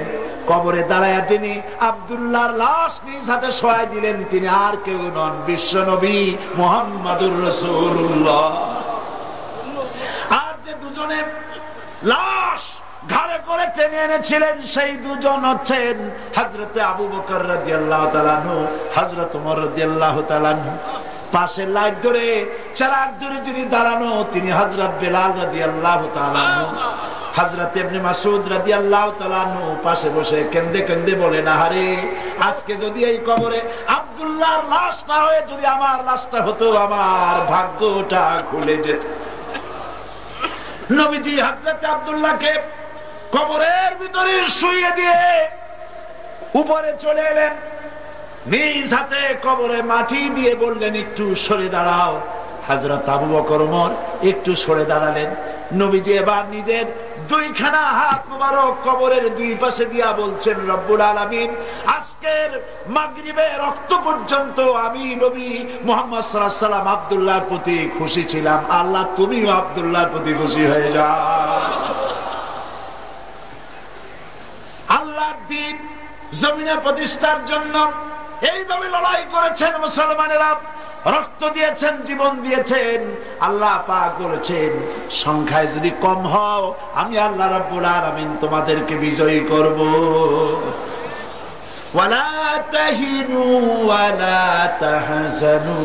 কবরে দাঁড়ায়া যিনি আব্দুল্লাহর লাশ নিজ হাতে শোয়াই দিলেন, তিনি আর কেউ নন, বিশ্ব নবী মুহাম্মাদুর রাসূলুল্লাহ। আর যে 2 জনের লাশ ঘাড়ে করে টেনে এনেছিলেন, সেই 2 জন হচ্ছেন হযরতে আবু বকর রাদিয়াল্লাহু তাআলা আনহু, হযরত ওমর রাদিয়াল্লাহু তাআলা আনহু। পাশে লাইট ধরে চেরাগ ধরে যিনি দাঁড়ানো, তিনি হযরত বেলাল রাদিয়াল্লাহু তাআলা আনহু। হযরত ইবনে মাসউদ রাদিয়াল্লাহু তাআলা আনহু পাশে বসে কেঁদে কেঁদে বলেন, আহারে আজকে যদি এই কবরে আব্দুল্লাহর লাশটা হয়ে যদি আমার লাশটা হতো, আমার ভাগ্যটা খুলে যেত। নবীজি হযরত আব্দুল্লাহকে কবরের ভিতরে শুইয়ে দিয়ে উপরে চলে এলেন, নিজ হাতে কবরে মাটি দিয়ে বললেন, একটু সরে দাঁড়াও। হযরত আবু বকর ওমর একটু সরে দাঁড়ালেন। নবীজি এবার নিজের 2খানা হাত মোবারক কবরের 2 পাশে দিয়া বলছেন, রব্বুল আলামিন আজকের মাগরিবে রক্ত পর্যন্ত আমি নবী মুহাম্মদ সাল্লাল্লাহু আলাইহি ওয়াসাল্লাম আব্দুল্লাহর প্রতি খুশি ছিলাম, আল্লাহ তুমিও আব্দুল্লাহর প্রতি খুশি হয়ে যাও। আল্লাহর দ্বীন জমিনে প্রতিষ্ঠার জন্য এইভাবে লড়াই করেছেন মুসলমানেরা, রক্ত দিয়েছেন, জীবন দিয়েছেন। আল্লাহ পাক বলেছেন, সংখ্যায় যদি কম হও, আমি আল্লাহ রাব্বুল আলামিন তোমাদেরকে বিজয়ী করব। ওয়ালা তাহিনু ওয়ালা তাহজানু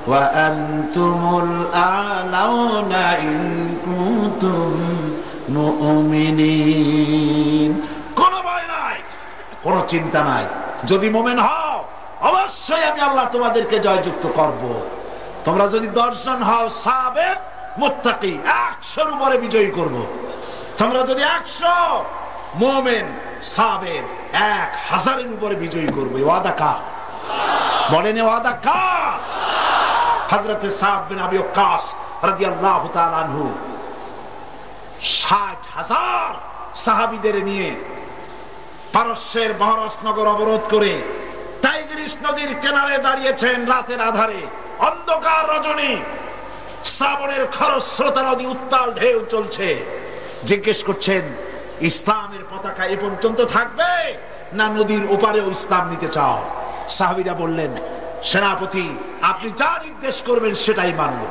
ওয়া আনতুমুল আ'লাউনা ইন কুনতুম মুমিনিন। কোনো ভয় নাই, কোনো চিন্তা নাই, যদি মুমিন হও অবশ্যই আমি আল্লাহ তোমাদেরকে জয়যুক্ত করব। তোমরা যদি 10 জন হও সাবের মুত্তাকি, 100-এর উপরে বিজয়ী করব। তোমরা যদি 100 মুমিন সাবের 1000-এর উপরে বিজয়ী করবে। ওয়াদা কা বলেন, ওয়াদা কা। হযরত সাদ বিন আবি ওয়াক্কাস রাদিয়াল্লাহু তাআলা আনহু 60,000 সাহাবীদের নিয়ে পারস্যের মহারাজনগর অবরোধ করে টাইগ্রিস নদীর কিনারে দাঁড়িয়েছেন রাতের আধারে, অন্ধকার রজনী, শ্রাবণের খরস্রোতা নদী, উত্তাল ঢেউ চলছে। জিজ্ঞেস করছেন, ইসলামের পতাকা এ পর্যন্ত থাকবে না নদীর ওপারেও ইসলাম নিতে চাও? সাহাবীরা বললেন, সেনাপতি আপনি যা নির্দেশ করবেন সেটাই মানব,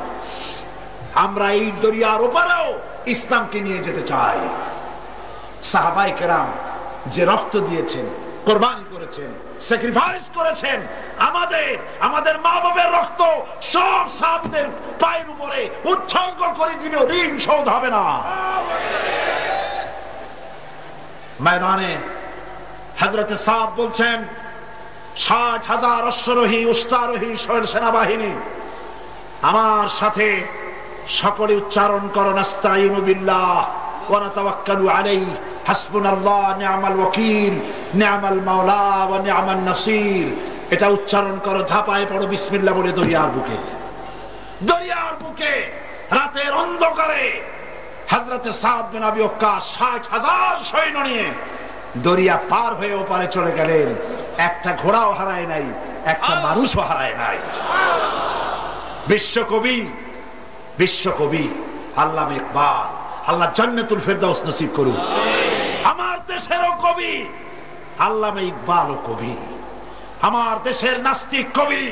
আমরা এই দরিয়ার ওপারেও ইসলামকে নিয়ে যেতে চাই। সাহাবায়ে কেরাম যে রক্ত দিয়েছেন, কোরবানি করেছেন, স্যাক্রিফাইস করেছেন, আমাদের মা বাবার রক্ত সব সাহাবীদের পায়ের উপরে উৎসর্গ করে দিলেও ঋণ শোধ হবে না। ময়দানে হযরতে সাদ বলছেন, ৬০,০০০ অশ্বারোহী উষ্ট্রারোহী সেনাবাহিনী আমার সাথে, সকলে উচ্চারণ করো, নাস্তাঈনু বিল্লাহ ওয়া নাতাওয়াক্কালু আলাইহি, হাসবুনাল্লাহ নি'মাল ওয়াকিল, নি'মাল মাওলা ওয়া নি'মান নাসির। এটা উচ্চারণ করো, ঝাঁপায় পড়ো বিসমিল্লাহ বলে দরিয়ার বুকে রাতের অন্ধকারে হযরতে সাদ বিন আবি ওয়াক্কাস ৬০,০০০ সৈন্য নিয়ে দরিয়া পার হয়ে ওপারে চলে গেলেন। একটা ঘোড়াও হারায় নাই, একটা মানুষও হারায় নাই। বিশ্বকবি আল্লামা ইকবাল, আল্লাহ জান্নাতুল ফেরদাউস নসিব করুন। আমার দেশেরও কবি আল্লামা ইকবালও কবি, আমার দেশের নাস্তিক কবি,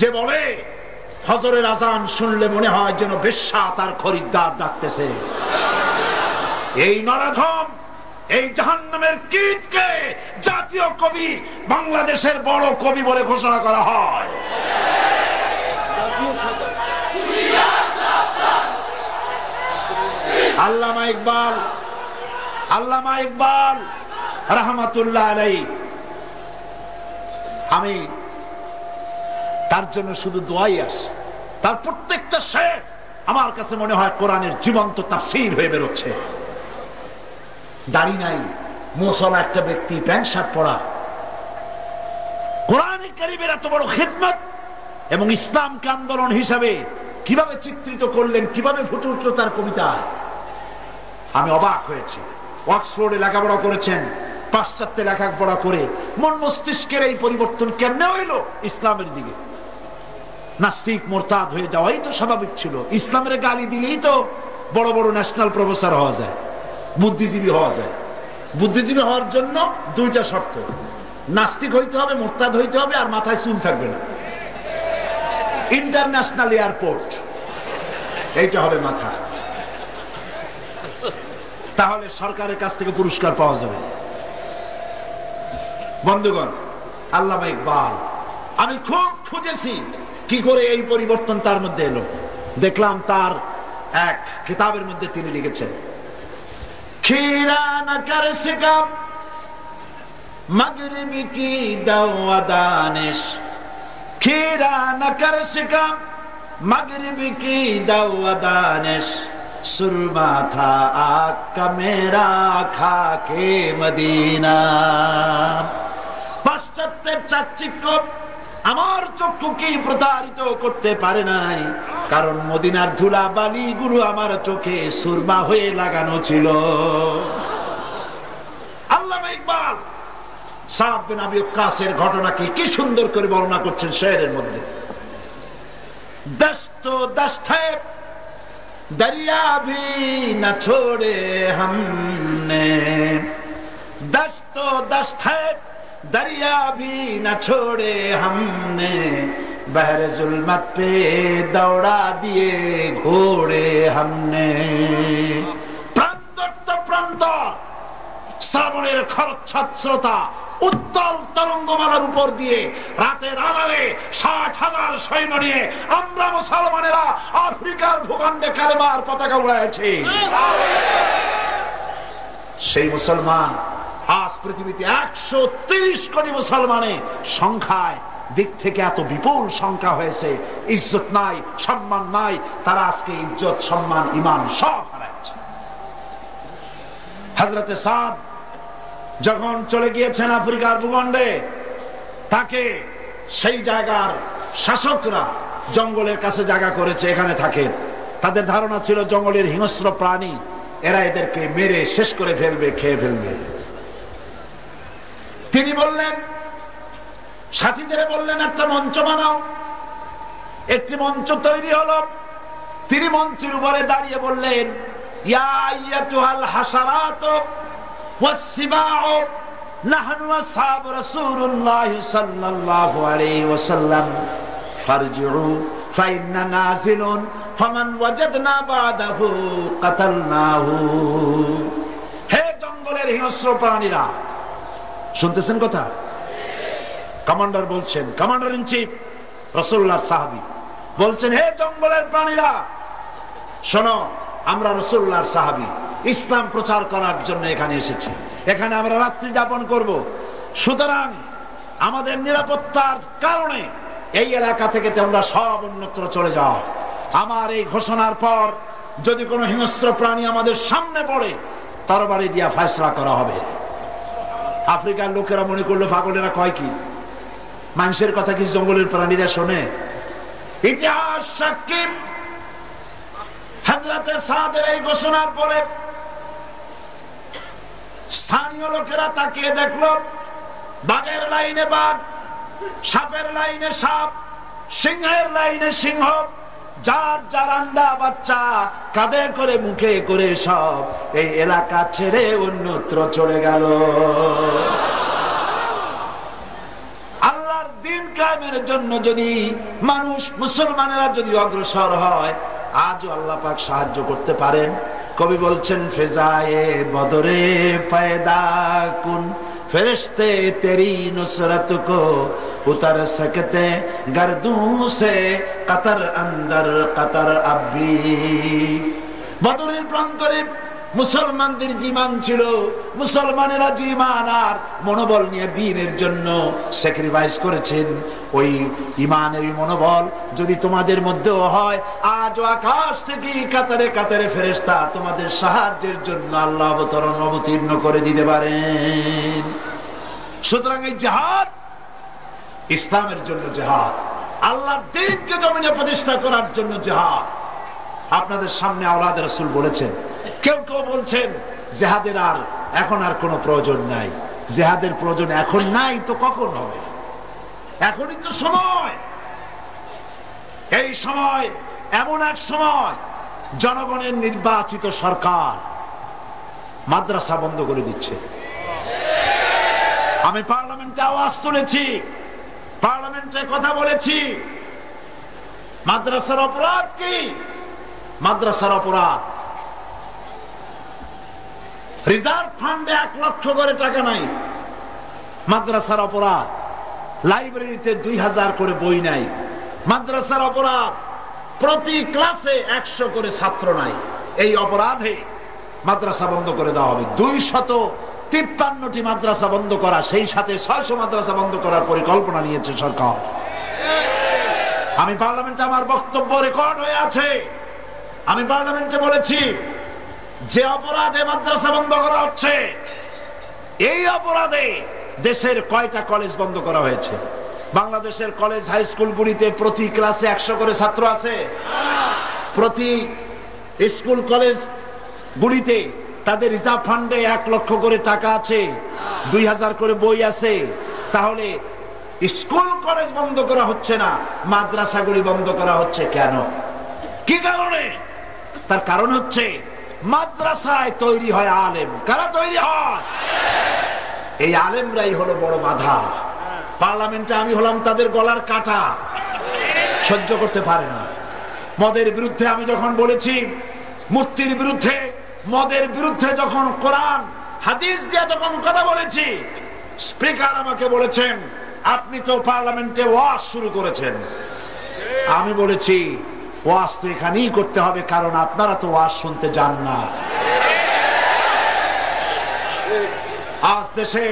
যে বলে হজরের আজান শুনলে মনে হয় যেন বেশ্যা তার খরিদ্দার ডাকতেছে। এই নরধম, এই জাহান্নামের কীটকে জাতীয় কবি, বাংলাদেশের বড় কবি বলে ঘোষণা করা হয়। আল্লামা ইকবাল রাহমাতুল্লাহ আলাইহি, আমি তার জন্য শুধু দোয়াই আসে। তার প্রত্যেকটা শের আমার কাছে মনে হয় কোরআনের জীবন্ত তাফসীর হয়ে বেরোচ্ছে। দাড়ি নাই, মুসলা একটা ব্যক্তি, প্যান্ট শার্ট পরা, কোরআনে কারীমের এত বড় খিদমত এবং ইসলামকে আন্দোলন হিসাবে কিভাবে চিত্রিত করলেন, কিভাবে ফুটে উঠল তার কবিতা, আমি অবাক হয়েছি। অক্সফোর্ডে লেখাপড়া করেছেন, পাশ্চাত্যে লেখাপড়া করে মন মস্তিষ্কের এই পরিবর্তন কেমনে হইল ইসলামের দিকে? নাস্তিক মোরতাদ হয়ে যাওয়াই তো স্বাভাবিক ছিল। ইসলামের গালি দিলেই তো বড় বড় ন্যাশনাল প্রফেসর হওয়া যায়, বুদ্ধিজীবী হওয়া যায়। বুদ্ধিজীবী হওয়ার জন্য দুইটা শর্ত, নাস্তিক হইতে হবে, মোরতাদ হইতে হবে, আর মাথায় চুল থাকবে না। ইন্টারন্যাশনাল এয়ারপোর্ট, এইটা হবে মাথা, তাহলে সরকারের কাছ থেকে পুরস্কার পাওয়া যাবে। বন্ধুগণ, আল্লামা ইকবাল, আমি খুব খুঁজেছি কি করে এই পরিবর্তন তার মধ্যে এলো। দেখলাম তার এক কিতাবের মধ্যে তিনি লিখেছেন, খিরা না কর সকা মগরিব কি দাওয়া দানিশ, খিরা না কর সকা मगरिब की दावदानिश सुरमा था आग का मेरा खाके मदीना। পাশ্চাত্যের চাকচিক্য আমার চক্ষুকে প্রতারিত করতে পারে নাই, কারণ মদিনার ধুলা বালি গুলো আমার চোখে সুরমা হয়ে লাগানো ছিল। আল্লামা ইকবাল সাদ বিন আবি ওয়াক্কাসের ঘটনাকে কি সুন্দর করে বর্ণনা করছেন শেরের মধ্যে। दस्तो दस्त है दरिया भी न छोड़े हमने, दस्तो दस्त है दरिया भी न छोड़े हमने, बहर जुल्मत पे दौड़ा दिए घोड़े हमने। প্রান্তর তো প্রান্তর, শ্রাবণের খরচ্ছাত্রতা উত্তাল তরঙ্গমালার উপর দিয়ে রাতের আধারে ৬০,০০০ সৈন্য নিয়ে আমরা মুসলমানেরা আফ্রিকার ভূখণ্ডে কালেমার পতাকা উড়াইছি। সেই মুসলমান আজ পৃথিবীতে ১৩০ কোটি মুসলমানের সংখ্যায় দিক থেকে এত বিপুল সংখ্যা হয়েছে, ইজ্জত নাই, সম্মান নাই। তারা আজকে ইজ্জত, সম্মান, ঈমান সব হারাইছে। হযরতে সাদ যখন চলে গিয়েছেন আফ্রিকার ভূখণ্ডে, তাকে সেই জায়গার শাসকরা জঙ্গলের কাছে জায়গা করেছে, এখানে থাকেন। তাদের ধারণা ছিল জঙ্গলের হিংস্র প্রাণী, এরা এদেরকে মেরে শেষ করে ফেলবে, খেয়ে ফেলবে। তিনি বললেন, সাথীদের বললেন একটা মঞ্চ বানাও। একটি মঞ্চ তৈরি হলো। তিনি মঞ্চের উপরে দাঁড়িয়ে বললেন, ইয়া আইয়াতুহাল হাসারাত ওয়াসসিবাউ নাহনু আসহাবু রাসূলুল্লাহ সাল্লাল্লাহু আলাইহি ওয়াসাল্লাম ফারজিউ ফাইন্না নাজিলুন ফামান ওয়াজাদনা বাদাহু কাতালনাহু। হে জঙ্গলের হিংস্র প্রাণীরা, শুনতেছেন কথা? কমান্ডার বলছেন, কমান্ডার ইন চিফ রাসূলুল্লাহর সাহাবী বলছেন, হে জঙ্গলের প্রাণীরা শোনো, আমরা রাসূলুল্লাহর সাহাবী, ইসলাম প্রচার করার জন্য এখানে এসেছি। এখানে আমরা রাত্রি যাপন করব। সুতরাং আমাদের নিরাপত্তার কারণে এই এলাকা থেকে তোমরা সব অন্যত্র চলে যাও। আমার এই ঘোষণার পর যদি কোনো হিংস্র প্রাণী আমাদের সামনে পড়ে, তরবারি দিয়া ফয়সালা করা হবে। আফ্রিকার লোকেরা মনে করলো পাগলেরা কয় কি, মানুষের কথা কি জঙ্গলের প্রাণীরা শোনে? ইতিহাস সাক্ষী, হযরতে সাদের এই ঘোষণার পরে স্থানীয় লোকেরা তাকিয়ে দেখলো, বাঘের লাইনে বাঘ, সাপের লাইনে সাপ, সিংহের লাইনে সিংহ, যার যার আন্ডা বাচ্চা কাঁধে করে মুখে করে সব এই এলাকা ছেড়ে অন্যত্র চলে গেল। আল্লাহর দ্বীন কায়েমের জন্য যদি মানুষ, মুসলমানেরা যদি অগ্রসর হয়, আজও আল্লাহ পাক সাহায্য করতে পারেন। কবি বলছেন, ফেজায়ে বদরে পয়দা কুন ফেরেশতে তেরি নুসরত কো উতার সকতে গর্দু সে কতর অন্দর কতর আবি। বদরের প্রান্তরে মুসলমানদের জীবন ছিল, মুসলমানেরা জীবন আর মনোবল নিয়ে দ্বীনের জন্য স্যাক্রিফাইস করেছেন। ওই ঈমানের মনোবল যদি তোমাদের মধ্যেও হয়, আজ আকাশ থেকে কাতারে কাতারে ফেরেশতা তোমাদের সাহায্যের জন্য আল্লাহ অবতীর্ণ করে দিতে পারেন। সুতরাং এই জিহাদ ইসলামের জন্য জিহাদ, আল্লাহর দ্বীনকে জমিনে প্রতিষ্ঠা করার জন্য জিহাদ। আপনাদের সামনে আওলাদ রাসূল বলেছেন, কেউ কেউ বলছেন জিহাদের আর এখন আর কোনো প্রয়োজন নাই। জিহাদের প্রয়োজন এখন নাই তো কখন হবে? এখনই তো সময়। এই সময় এমন এক সময়, জনগণের নির্বাচিত সরকার মাদ্রাসা বন্ধ করে দিচ্ছে। আমি পার্লামেন্টে আওয়াজ তুলেছি, পার্লামেন্টে কথা বলেছি, মাদ্রাসার অপরাধ কি? মাদ্রাসার অপরাধ, রিজার্ভ ফান্ডে 1 লক্ষ করে টাকা নাই, মাদ্রাসার অপরাধ। লাইব্রেরিতে 2000 করে বই নাই, মাদ্রাসার অপরাধ। প্রতি ক্লাসে 100 করে ছাত্র নাই, এই অপরাধে মাদ্রাসা বন্ধ করে দেওয়া হবে। 253টি মাদ্রাসা বন্ধ করা, সেই সাথে 600 মাদ্রাসা বন্ধ করার পরিকল্পনা নিয়েছে সরকার। আমি পার্লামেন্টে, আমার বক্তব্য রেকর্ড হয়ে আছে, আমি পার্লামেন্টে বলেছি, যে অপরাধে মাদ্রাসা বন্ধ করা হচ্ছে, এই অপরাধে দেশের কয়টা কলেজ বন্ধ করা হয়েছে? বাংলাদেশের কলেজ হাই স্কুলগুলিতে প্রতি ক্লাসে 100 করে ছাত্র আছে। প্রতি স্কুল কলেজ গুলিতে তাদের রিজার্ভ ফান্ডে 1 লক্ষ করে টাকা আছে, 2000 করে বই আছে। তাহলে স্কুল কলেজ বন্ধ করা হচ্ছে না, মাদ্রাসাগুলি বন্ধ করা হচ্ছে কেন? কি কারণে? তার কারণ হচ্ছে মাদ্রাসায় তৈরি হয় আলেম। কারা তৈরি হয়? এই আলেমরাই হলো বড় বাধা। পার্লামেন্টে আমি হলাম তাদের গলার কাটা, সহ্য করতে পারে না। মদের বিরুদ্ধে আমি যখন বলেছি, মূর্তির বিরুদ্ধে, মদের বিরুদ্ধে যখন কোরআন হাদিস দিয়ে যখন কথা বলেছি, স্পিকার আমাকে বলেছেন, আপনি তো পার্লামেন্টে ওয়াজ শুরু করেছেন। আমি বলেছি, ওয়াজ তো এখানেই করতে হবে, কারণ আপনারা তো ওয়াজ শুনতে যান না। আজ দেশে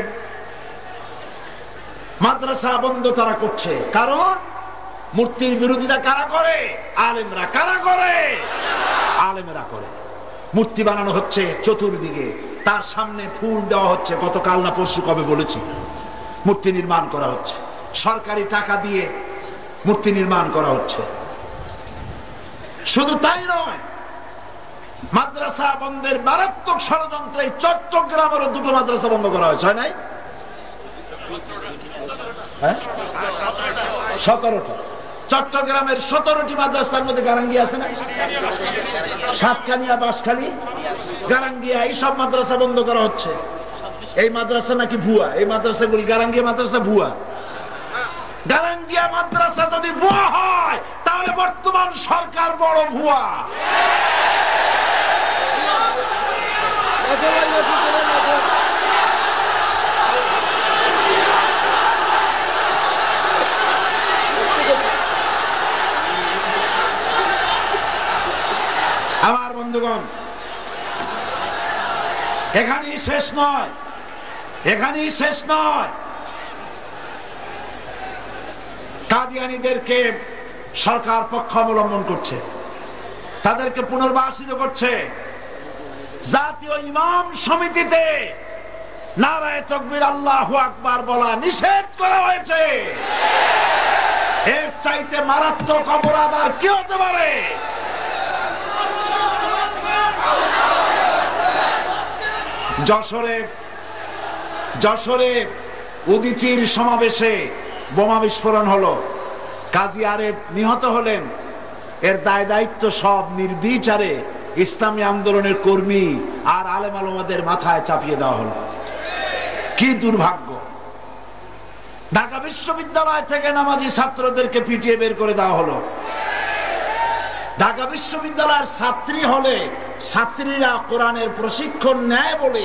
মাদ্রাসা বন্ধ তারা করছে, কারণ মূর্তির বিরোধিতা কারা করে? আলেমরা। কারা করে? আলেমরা করে। মূর্তি বানানো হচ্ছে চতুর্দিকে, তার সামনে ফুল দেওয়া হচ্ছে। গতকাল না পরশু কবে বলেছি, মূর্তি নির্মাণ করা হচ্ছে, সরকারি টাকা দিয়ে মূর্তি নির্মাণ করা হচ্ছে। শুধু তাই নয়, মাদ্রাসা বন্ধের মারাত্মক ষড়যন্ত্রে চট্টগ্রামেরও 2টো মাদ্রাসা বন্ধ করা হয়েছে, হয় নাই? হ্যাঁ 17টা। চট্টগ্রামের 17টি মাদ্রাসার মধ্যে গারাঙ্গিয়া আছে না? সাতকানিয়া, বাঁশখালী, গারাঙ্গিয়া এইসব মাদ্রাসা বন্ধ করা হচ্ছে। এই মাদ্রাসা নাকি ভুয়া, এই মাদ্রাসাগুলি গারাঙ্গিয়া মাদ্রাসা ভুয়া। গারাঙ্গিয়া মাদ্রাসা যদি ভুয়া হয় তাহলে বর্তমান সরকার বড় ভুয়া। আমার বন্ধুগণ, এখানেই শেষ নয়, এখানেই শেষ নয়। কাদিয়ানীদেরকে সরকার পক্ষ অবলম্বন করছে, তাদেরকে পুনর্বাসিত করছে। জাতীয় ইমাম সমিতিতে নারায়ে তাকবীর আল্লাহু আকবার বলা নিষেধ করা হয়েছে। এর চাইতে মারাত্মক অপরাধ আর কি হতে পারে? যশোরে উদীচীর সমাবেশে বোমা বিস্ফোরণ হলো, কাজী আরেফ নিহত হলেন। এর দায় দায়িত্ব সব নির্বিচারে ইসলামী আন্দোলনের কর্মী আর আলেম ওলামাদের মাথায় চাপিয়ে দেওয়া হলো। কি দুর্ভাগ্য! ঢাকা বিশ্ববিদ্যালয় থেকে নামাজি ছাত্রদেরকে পিটিয়ে বের করে দেওয়া হলো। ঢাকা বিশ্ববিদ্যালয়ের ছাত্রী হলে ছাত্রীরা কোরআনের প্রশিক্ষণ নেয় বলে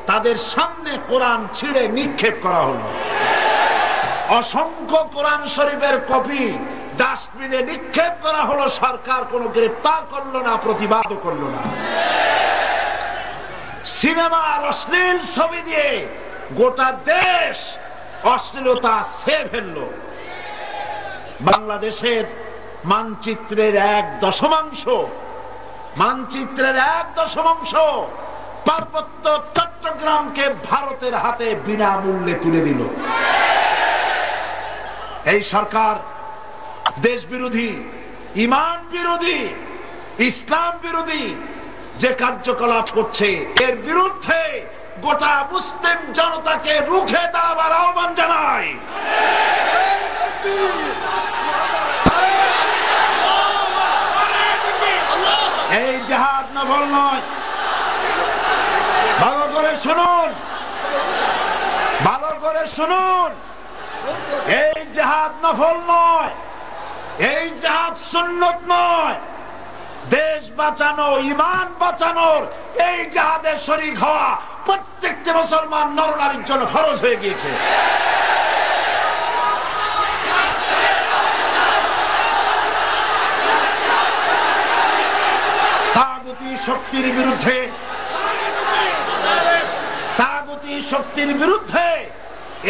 তাদের সামনে কোরআন ছিঁড়ে নিক্ষেপ করা হলো। অসংখ্য কোরআন শরীফের কপি ডাস্টবিনে নিক্ষেপ করা হলো। সরকার কোনো গ্রেফতার করলো না, প্রতিবাদ করলো না। সিনেমার অশ্লীল ছবি দিয়ে গোটা দেশ অশ্লীলতা ছেয়ে ফেললো। বাংলাদেশের মানচিত্রের 1/10 পার্বত্য চট্টগ্রামকে ভারতের হাতে বিনামূল্যে তুলে দিল। এই সরকার দেশ বিরোধী, ইমান বিরোধী, ইসলাম বিরোধী যে কার্যকলাপ করছে, এর বিরুদ্ধে গোটা মুসলিম জনতাকে রুখে দাঁড়াবার আহ্বান জানাই। এই জিহাদ নফল নয়, ভালো করে শুনুন, ভালো করে শুনুন। এই জিহাদ নফল নয়, এই জিহাদ সুন্নত নয়। দেশ বাঁচানো, ইমান বাঁচানোর এই জিহাদে শরীক হওয়া প্রত্যেকটি মুসলমান নরনারীর জন্য ফরজ হয়ে গিয়েছে। তাগুতি শক্তির বিরুদ্ধে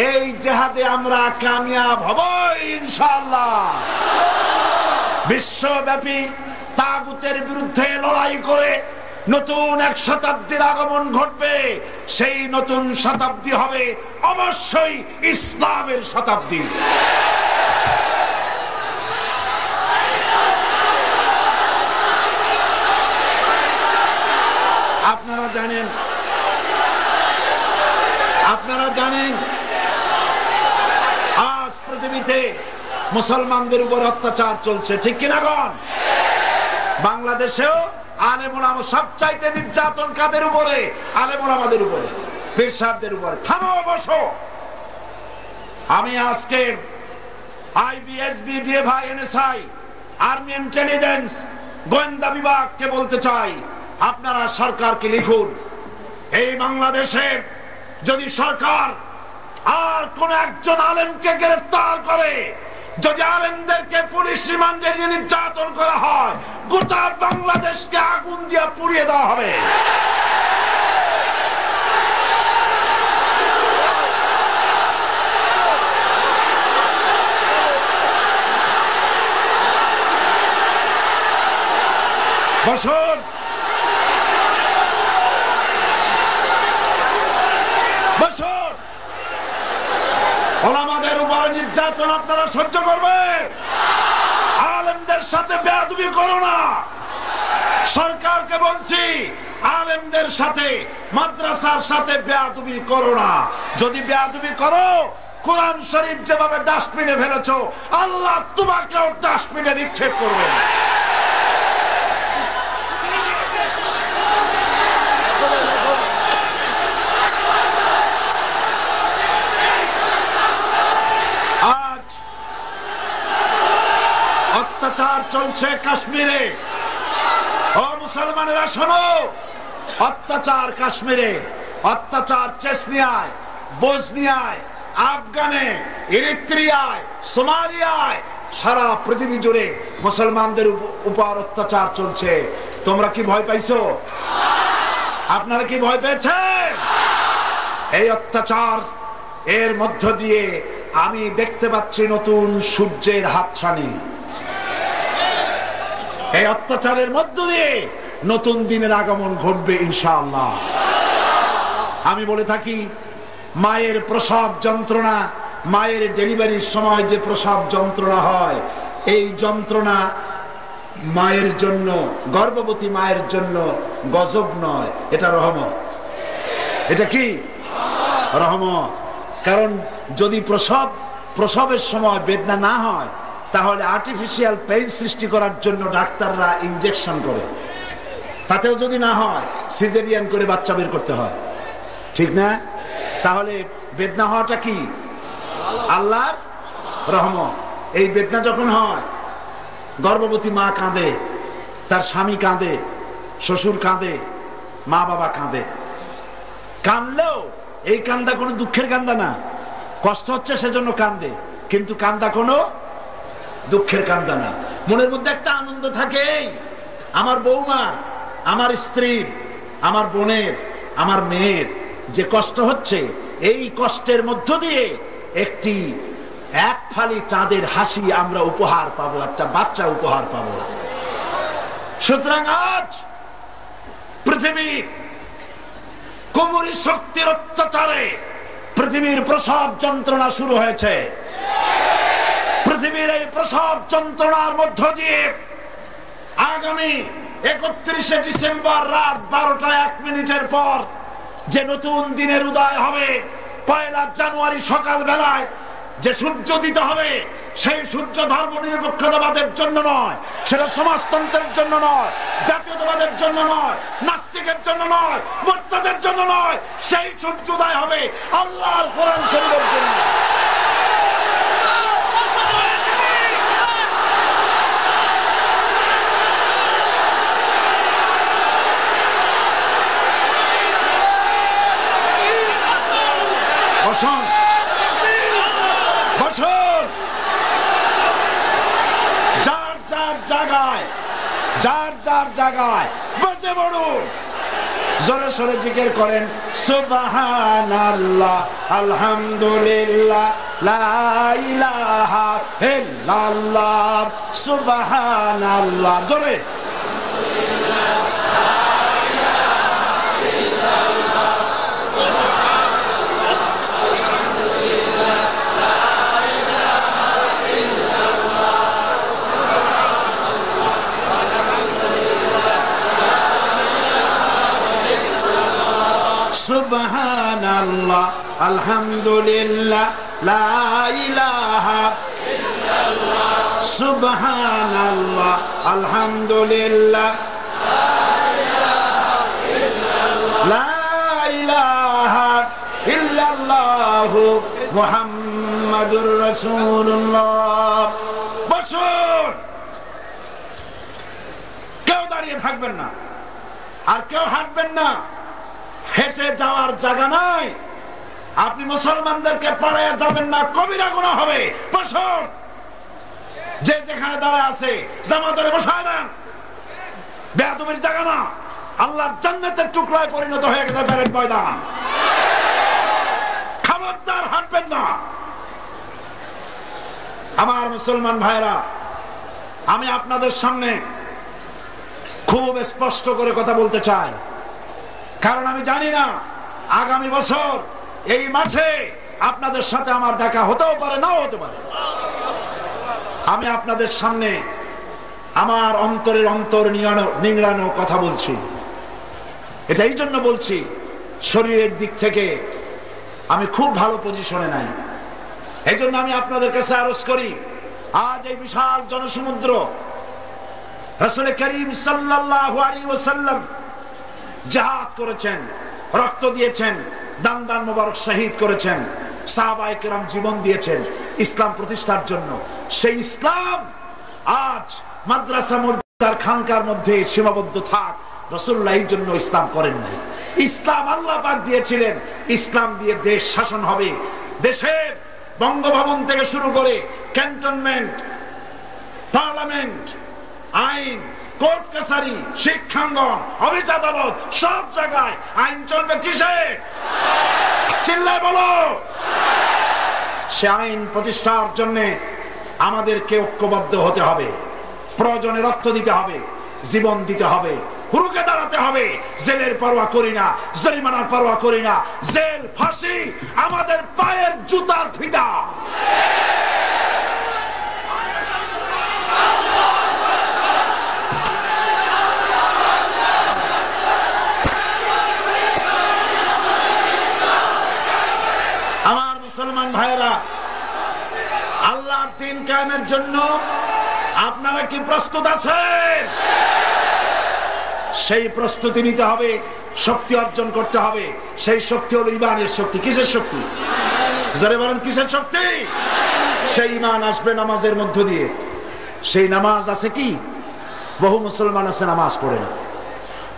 এই জিহাদে আমরা কামিয়াব হব ইনশাআল্লাহ। বিশ্বব্যাপী তাগুতের বিরুদ্ধে লড়াই করে নতুন এক শতাব্দীর আগমন ঘটবে। সেই নতুন শতাব্দী হবে অবশ্যই ইসলামের শতাব্দী। আপনারা জানেন আজ পৃথিবীতে মুসলমানদের উপর অত্যাচার চলছে, ঠিক কিনা গণ? বাংলাদেশেও আলেম ওলামা সবচাইতে নির্যাতন কাদের উপরে? আলেম ওলামাদের উপরে, পীর সাহেবদের উপরে। থামো, বসো। আমি আজকে আইবিএসবি, ডিএফআই, এনএসআই, আর্মি ইন্টেলিজেন্স, গোয়েন্দা বিভাগকে বলতে চাই, আপনারা সরকারকে লিখুন, এই বাংলাদেশে যদি সরকার আর কোন একজন আলেমকে গ্রেফতার করে, যদি আলেমদেরকে পুলিশ রিমান্ডে নিয়ে নির্যাতন করা হয়, গোটা বাংলাদেশকে আগুন দিয়ে পুড়িয়ে দেওয়া হবে। বসুন, বসুন। ওলামাদের উপর নির্যাতন আপনারা সহ্য করবেন? আলেমদের সাথে বেয়াদবি করো না। সরকারকে বলছি, আলেমদের সাথে, মাদ্রাসার সাথে বেয়াদবি করো না। যদি বেয়াদবি করো, কোরআন শরীফ যেভাবে ডাস্টবিনে ফেলেছো, আল্লাহ তোমাকেও ডাস্টবিনে নিক্ষেপ করবে। আজ অত্যাচার চলছে কাশ্মীরে। ও মুসলমানেরা শোনো, অত্যাচার কাশ্মীরে, অত্যাচার চেচনিয়ায়, বসনিয়ায়, আফগানে, ইরিত্রিয়ায়, সোমালিয়ায়, সারা পৃথিবী জুড়ে মুসলমানদের উপর অত্যাচার চলছে। তোমরা কি ভয় পাইছো? আপনারা কি ভয় পেয়েছেন? এই অত্যাচার এর মধ্য দিয়ে আমি দেখতে পাচ্ছি নতুন সূর্যের হাতছানি। এই অত্যাচারের মধ্য দিয়ে নতুন দিনের আগমন ঘটবে ইনশাআল্লাহ। আমি বলে থাকি, মায়ের প্রসব যন্ত্রণা, মায়ের ডেলিভারির সময় যে প্রসব যন্ত্রণা হয়, এই যন্ত্রণা মায়ের জন্য, গর্ভবতী মায়ের জন্য গজব নয়, এটা রহমত। এটা কি রহমত? কারণ যদি প্রসবের সময় বেদনা না হয়, তাহলে আর্টিফিশিয়াল পেইন সৃষ্টি করার জন্য ডাক্তাররা ইনজেকশন করে। তাতেও যদি না হয়, সিজারিয়ান করে বাচ্চা বের করতে হয়, ঠিক না? তাহলে বেদনা হওয়াটা কি? আল্লাহর রহমত। এই বেদনা যখন হয়, গর্ভবতী মা কাঁদে, তার স্বামী কাঁদে, শ্বশুর কাঁদে, মা বাবা কাঁদে। কাঁদলেও এই কান্দা কোনো দুঃখের কান্দা না, কষ্ট হচ্ছে সেজন্য কান্দে, কিন্তু কান্দা কোনো দুঃখের কান্দা না। মনের মধ্যে একটা আনন্দ থাকে, আমার বৌমার, আমার স্ত্রীর, আমার বোনের, আমার মেয়ের যে কষ্ট হচ্ছে, এই কষ্টের মধ্য দিয়ে একটি এক ফালি চাঁদের হাসি আমরা উপহার পাবো, একটা বাচ্চা উপহার পাবো। সুতরাং আজ পৃথিবীর কুমুরি শক্তির অত্যাচারে পৃথিবীর প্রসব যন্ত্রণা শুরু হয়েছে। পৃথিবীর এই প্রসব যন্ত্রণার মধ্য দিয়ে আগামী 31শে ডিসেম্বর রাত 12টা 1 মিনিটের পর যে নতুন দিনের উদয় হবে, 1 জানুয়ারি সকাল বেলায় যে সূর্য দিতে হবে, সেই সূর্য ধর্ম নিরপেক্ষতাবাদের জন্য নয়, সেটা সমাজতন্ত্রের জন্য নয়, জাতীয়তাবাদের জন্য নয়, নাস্তিকের জন্য নয়, মুরতাদের জন্য নয়, সেই সূর্য উদয় হবে আল্লাহর কোরআন শরীফের জন্য। বসুন, বসুন, যার যার জায়গায়, যার যার জায়গায় বসে পড়ুন, জোরে সোরে জিকির করেন সুবহানাল্লাহ, আলহামদুলিল্লাহ, লা ইলাহা ইল্লাল্লাহ, সুবহানাল্লাহ, জোরে। সুবহানাল্লাহ, আলহামদুলিল্লাহ, লা ইলাহা ইল্লাল্লাহ, সুবহানাল্লাহ, আলহামদুলিল্লাহ, লা ইলাহা ইল্লাল্লাহ, মুহাম্মাদুর রাসূলুল্লাহ। বসুন, কেউ দাঁড়িয়ে থাকবেন না, আর কেউ হাঁটবেন না, হেঁটে যাওয়ার জায়গা নাই। আপনি মুসলমানদেরকে পাড়ায় যাবেন না, কবিরা গুনাহ হবে। বসুন, যে যেখানে দাঁড়ায় আছে জামা ধরে বসায় দেন, বেয়াদবির জায়গা না, আল্লাহর জান্নাতের টুকরায় পরিণত হয়ে গেছে প্যারেড ময়দান। খবরদার হাঁটবেন না। আমার মুসলমান ভাইরা, আমি আপনাদের সামনে খুব স্পষ্ট করে কথা বলতে চাই, কারণ আমি জানি না আগামী বছর এই মাঠে আপনাদের সাথে আমার দেখা হতেও পারে, নাও হতে পারে। আমি আপনাদের সামনে আমার অন্তরের অন্তর নিংড়ানো কথা বলছি। এটা এই জন্য বলছি, শরীরের দিক থেকে আমি খুব ভালো পজিশনে নাই, এই জন্য আমি আপনাদের কাছে আরজ করি, আজ এই বিশাল জনসমুদ্র রাসূল করিম সাল্লাল্লাহু আলাইহি ওয়াসাল্লাম জিহাদ করেছেন, রক্ত দিয়েছেন, দান দান মোবারক শহীদ করেছেন, সাহাবায়ে কেরাম জীবন দিয়েছেন ইসলাম প্রতিষ্ঠার জন্য। সেই ইসলাম আজ মাদ্রাসা মসজিদ খানকার মধ্যে সীমাবদ্ধ থাক, রাসূলুল্লাহ এর জন্য ইসলাম করেন নাই। ইসলাম আল্লাহ পাক দিয়েছিলেন, ইসলাম দিয়ে দেশ শাসন হবে। দেশের বঙ্গভবন থেকে শুরু করে ক্যান্টনমেন্ট, পার্লামেন্ট, আইন, কোর্ট কাছারি, শিক্ষাঙ্গন, অফিস আদালত, সব জায়গায় আইন চলবে কিসে? চিল্লায় বলো। সে আইন প্রতিষ্ঠার জন্য আমাদেরকে ঐক্যবদ্ধ হতে হবে, প্রয়োজনে রক্ত দিতে হবে, জীবন দিতে হবে, হুরুকে দাঁড়াতে হবে। জেলের পরোয়া করি না, জরিমানার পরোয়া করি না। জেল, ফাঁসি আমাদের পায়ের জুতার ফিতা। আমার মুসলমান ভাইয়েরা, আল্লাহর দ্বীন কায়েমের জন্য আপনারা কি প্রস্তুত আছেন? সেই প্রস্তুতি নিতে হবে, শক্তি অর্জন করতে হবে। সেই শক্তি হলো ঈমানের শক্তি। কিসের শক্তি? যারা বলেন কিসের শক্তি? সেই ঈমান আসবে নামাজের মধ্য দিয়ে। সেই নামাজ আছে কি? বহু মুসলমান আছে নামাজ পড়ে না।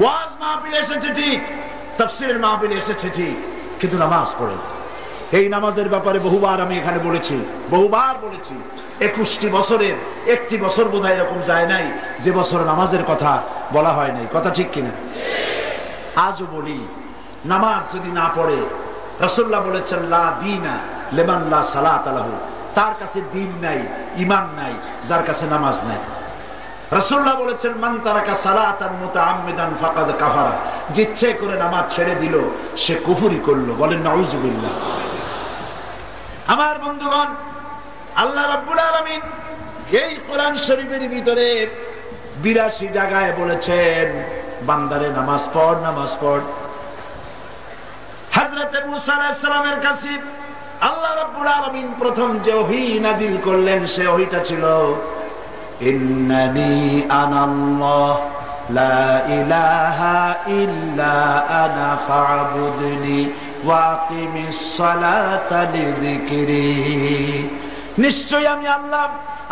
ওয়াজ মাহফিলে এসেছে ঠিক, তাফসীরের মাহফিলে এসেছে ঠিক, কিন্তু নামাজ পড়ে না। এই নামাজের ব্যাপারে বহুবার আমি এখানে বলেছি, বহুবার বলেছি। 21টি বছরের একটি বছর বোধহয় এরকম যায় নাই যে বছর নামাজের কথা বলা হয় নাই। কথা ঠিক কিনা? আজও বলি, নামাজ যদি না পড়ে, রাসূলুল্লাহ বলেছেন লা দীনা লিমান লা সালাতা লাহু, তার কাছে দ্বীন নাই, ঈমান নাই যার কাছে নামাজ নাই। রাসূলুল্লাহ বলেছেন মান তারাকা সালাতান মুতাআম্মিদান ফাকাদ কাফারা, যে ইচ্ছে করে নামাজ ছেড়ে দিল সে কুফরি করলো। বলেন নাউযুবিল্লাহ। আমার বন্ধুগণ, আল্লাহ রাব্বুল আলামিন এই কোরআন শরীফের ভিতরে 82 জায়গায় বলেছেন বান্দারে নামাজ পড়, নামাজ পড়। হযরত মুসা আলাইহিস সালামের কাছে আল্লাহ রাব্বুল আলামিন প্রথম যে ওহী নাজিল করলেন, সে ওহীটা ছিল ইন্নানি আনাল্লাহ লা ইলাহা ইল্লা আনা ফা'বুদনি ওয়াকিমিস সালাতা লিযিকরি। নিশ্চয় আমি আল্লাহ,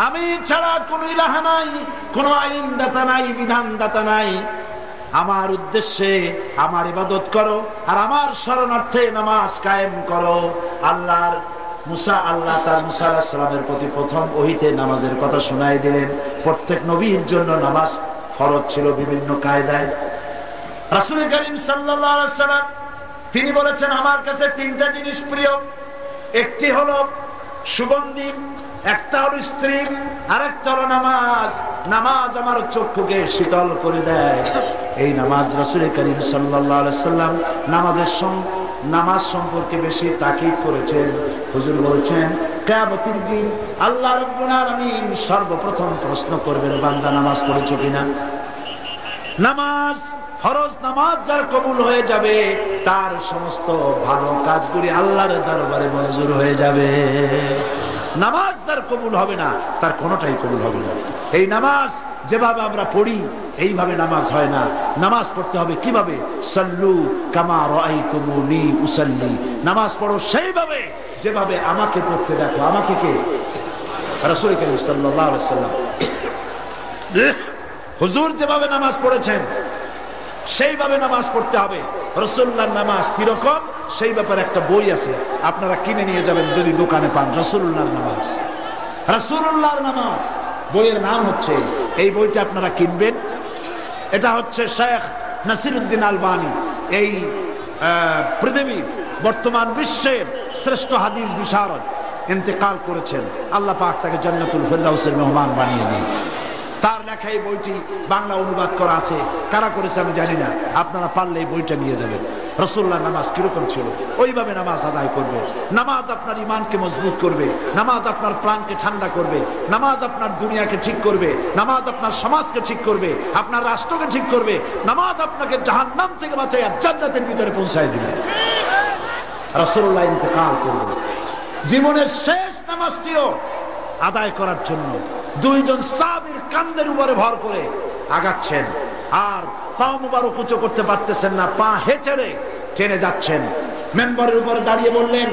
আমি ছাড়া কোনো ইলাহ নাই, কোনো আইনদাতা নাই, বিধানদাতা নাই। আমার উদ্দেশ্যে আমার ইবাদত করো আর আমার শরণার্থে নামাজ কায়েম করো। আল্লাহ তার মুসা আলাইহিস সালামের প্রতি প্রথম ওহীতে নামাজের কথা শোনায় দিলেন। প্রত্যেক নবীর জন্য নামাজ ফরজ ছিল বিভিন্ন কায়দায়। রাসূল করিম সাল্লাল্লাহু আলাইহি ওয়াসাল্লাম তিনি বলেছেন আমার কাছে 3টা জিনিস প্রিয়। একটি হলো সুগন্ধি, একটা হলো স্ত্রী, আর একটা হলো নামাজ। নামাজ আমার চক্ষুকে শীতল করে দেয়। এই নামাজ রাসূল করিম সাল্লাল্লাহু আলাইহি ওয়াসাল্লাম নামাজ সম্পর্কে বেশি তাকিদ করেছেন। হুজুর বলেছেন কিয়ামতের দিন আল্লাহ রাব্বুল আলামিন সর্বপ্রথম প্রশ্ন করবেন, বান্দা নামাজ পড়েছো কিনা? নামাজ, ফরজ নামাজ যার কবুল হয়ে যাবে, তার সমস্ত ভালো কাজগুলি আল্লাহর দরবারে মঞ্জুর হয়ে যাবে। নামাজ যার কবুল হবে না, তার কোনোটাই কবুল হবে না। এই নামাজ যেভাবে আমরা পড়ি এইভাবে নামাজ হয় না। নামাজ পড়তে হবে কিভাবে? সাল্লু কামা রাআইতুমুনি উসাল্লি। নামাজ পড়ো সেইভাবে যেভাবে আমাকে পড়তে দেখো। আমাকে কে? রাসূল করিম সাল্লাল্লাহু আলাইহি ওয়াসাল্লাম। হুজুর যেভাবে নামাজ পড়েছেন সেইভাবে নামাজ পড়তে হবে। রাসূলুল্লাহর নামাজ কিরকম সেই ব্যাপারে একটা বই আছে, আপনারা কিনে নিয়ে যাবেন যদি দোকানে পান। রাসূলুল্লাহর নামাজ, রাসূলুল্লাহর নামাজ বইয়ের নাম হচ্ছে, এই বইটা আপনারা কিনবেন। এটা হচ্ছে শেখ নাসিরউদ্দিন আলবানী, এই পৃথিবীর বর্তমান বিশ্বের শ্রেষ্ঠ হাদিস বিশারদ, ইন্তেকাল করেছেন। আল্লাহ পাক তাকে জান্নাতুল ফেরদাউসের মেহমান বানিয়ে দিন। তার লেখা এই বইটি বাংলা অনুবাদ করা আছে, কারা করেছে আমি জানি না। আপনারা পারলে এই বইটা নিয়ে যাবেন। রাসূলুল্লাহর নামাজ কিরকম ছিল ওইভাবে নামাজ আদায় করবে। নামাজ আপনার ঈমানকে মজবুত করবে, নামাজ আপনার প্রাণকে ঠান্ডা করবে, নামাজ আপনার দুনিয়াকে ঠিক করবে, নামাজ আপনার সমাজকে ঠিক করবে, আপনার রাষ্ট্রকে ঠিক করবে। নামাজ আপনাকে জাহান্নাম থেকে বাঁচাইয়া জান্নাতের ভিতরে পৌঁছায় দিবে। রাসূলুল্লাহ ইন্তেকাল করলেন, জীবনের শেষ নামাজটিও আদায় করার জন্য দুইজন সাহাবীর কাঁধের উপরে ভর করে আগাচ্ছেন, আর পা মুবারক উঁচু করতে পারতেছেন না, পা হেঁচড়ে টেনে যাচ্ছেন। মেম্বারের উপরে দাঁড়িয়ে বললেন,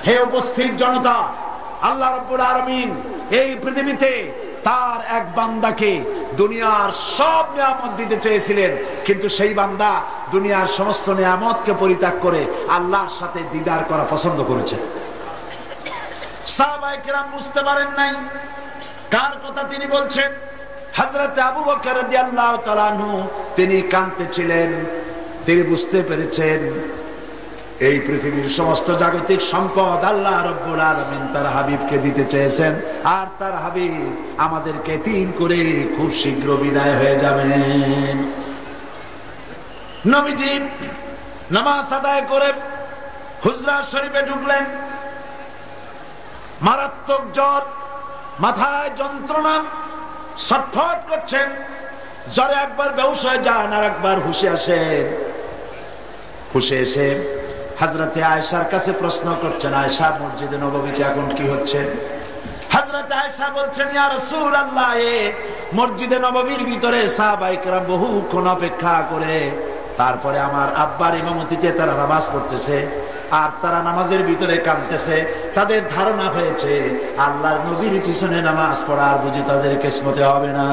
হে উপস্থিত জনতা, আল্লাহ রাব্বুল আলামিন এই পৃথিবীতে তার এক বান্দাকে দুনিয়ার সব নিয়ামত দিতে চেয়েছিলেন, কিন্তু সেই বান্দা দুনিয়ার সমস্ত নিয়ামতকে পরিত্যাগ করে আল্লাহর সাথে দিদার করা পছন্দ করেছে। সাহাবায়ে কেরাম বুঝতে পারেন নাই কার কথা তিনি বলছেন। হযরত আবু বকর রাদিয়াল্লাহু তাআলা আনহু তিনি কাঁদতেছিলেন। তিনি বুঝতে পেরেছেন এই পৃথিবীর সমস্ত জাগতিক সম্পদ আল্লাহ রাব্বুল আলামিন তার হাবিবকে দিতে চেয়েছেন, আর তার হাবিব আমাদেরকে তিন করে খুব শীঘ্র বিদায় হয়ে যাবেন। নবীজি নামাজ আদায় করে হুজরা শরীফে ঢুকলেন। মারাত্মক জ্বর, মাথায় যন্ত্রণা, ছটফট করছেন। জ্বরে একবার বেহুশ হয়ে যান, আর একবার হুশে আসেন। হুশে এসে হযরতে আয়েশার কাছে প্রশ্ন করছেন, আয়েশা মসজিদে নববীতে এখন কি হচ্ছে? হযরতে আয়েশা বলছেন, ইয়া রাসূলুল্লাহ, মসজিদে নববীর ভিতরে সাহাবায়ে কেরাম বহুক্ষণ অপেক্ষা করে তারপরে আমার আব্বার ইমামতিতে তারা নামাজ পড়তেছে, আর তারা নামাজের ভিতরে কাঁদতেছে। তাদের ধারণা হয়েছে আল্লাহর নবীর পিছনে নামাজ পড়ার বুঝি তাদের কিসমতে হবে না।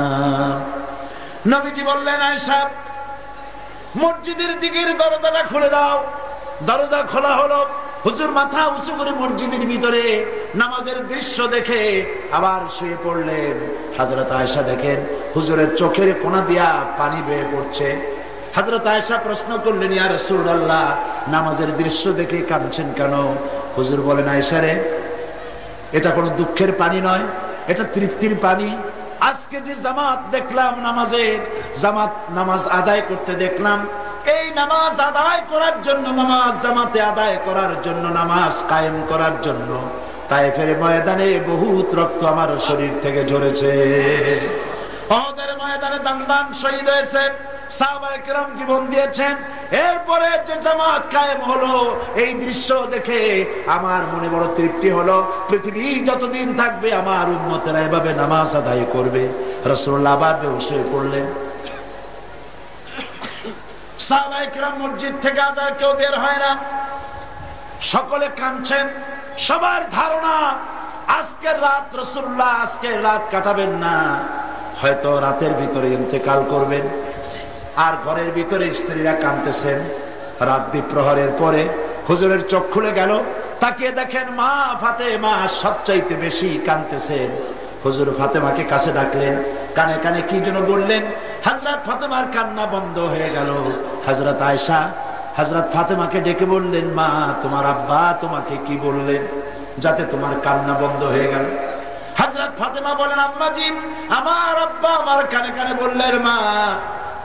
নবীজি বললেন, আয়েশা মসজিদের দিকের দরজাটা খুলে দাও। দরজা খোলা হলো। হুজুর মাথা উঁচু করে মসজিদের ভিতরে নামাজের দৃশ্য দেখে আবার শুয়ে পড়লেন। হযরত আয়েশা দেখেন হুজুরের চোখের কোনা দিয়া পানি বেয়ে পড়ছে। হযরত আয়েশা প্রশ্ন করলেন, ইয়া রাসূলুল্লাহ, নামাজের দৃশ্য দেখে কাঁদছেন কেন? হুজুর বলেন, আয়েশা রে, এটা কোনো দুঃখের পানি নয়, এটা তৃপ্তির পানি। আজকে যে জামাত দেখলাম, নামাজ আদায় করতে দেখলাম, এই নামাজ আদায় করার জন্য, নামাজ জামাতে আদায় করার জন্য, নামাজ কায়েম করার জন্য তায়েফের ময়দানে বহুত রক্ত আমার শরীর থেকে ঝরেছে। উহুদের ময়দানে দান শহীদ হয়েছে, সাহাবায়ে কেরাম জীবন দিয়েছেন। এরপরে যে জামাত কায়েম হলো, এই দৃশ্য দেখে আমার মনে বড় তৃপ্তি হলো। পৃথিবী যতদিন থাকবে আমার উম্মতেরা এভাবে নামাজ আদায় করবে। রাসূলুল্লাহ আবার বেহুশ হয়ে পড়লেন। সাহাবায়ে কেরাম মসজিদ থেকে আজার কেউ বের হয় না, সকলে কাঁদছেন। সবার ধারণা আজকের রাত রাসূলুল্লাহ আজকের রাত কাটাবেন না, হয়তো রাতের ভিতরে ইন্তেকাল করবেন। আর ঘরের ভিতরে স্ত্রীরা কাঁদতেছেন। রাত দ্বিপ্রহরের পরে হুজুরের চোখ খুলে গেল, তাকিয়ে দেখেন মা ফাতেমা সবচাইতে বেশি কাঁদতেছেন। হুজুর ফাতেমাকে কাছে ডাকলেন, কানে কানে কি যেন বললেন। হযরত ফাতেমার কান্না বন্ধ হয়ে গেল। হযরত আয়েশা হযরত ফাতেমাকে ডেকে বললেন, মা, তোমার আব্বা তোমাকে কি বললেন যাতে তোমার কান্না বন্ধ হয়ে গেল? হযরত ফাতেমা বলেন, আম্মাজি, আমার আব্বা আমার কানে কানে বললেন, মা,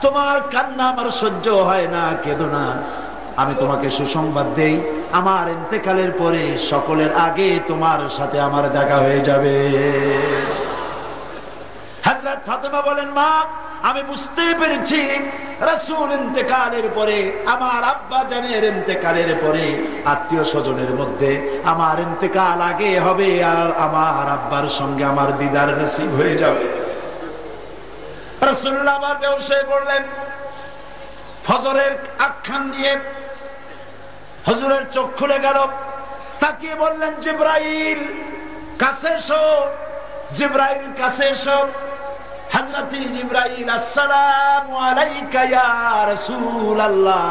তোমার কান্না আমার সহ্য হয় না, কেঁদো না। আমি তোমাকে সুসংবাদ দেই, আমার ইন্তেকালের পরে সকলের আগে তোমার সাথে আমার দেখা হয়ে যাবে। হযরত ফাতেমা বলেন, মা, আমি বুঝতে পেরেছি রাসূল ইন্তেকালের পরে, আমার আব্বা জানের ইন্তেকালের পরে আত্মীয় স্বজনের মধ্যে আমার ইন্তেকাল আগে হবে, আর আমার আব্বার সঙ্গে আমার দিদার নসিব হয়ে যাবে। রাসূলুল্লাহ আবার বেহুশ হয়ে পড়লেন। ফজরের আখ্যান দিয়ে হুজুরের চোখ খুলে গেল। তাকিয়ে বললেন, জিবরাইল কাছে এসো, জিবরাইল কাছে এসো। হযরত জিবরাইল, আসসালামু আলাইকা ইয়া রাসূলুল্লাহ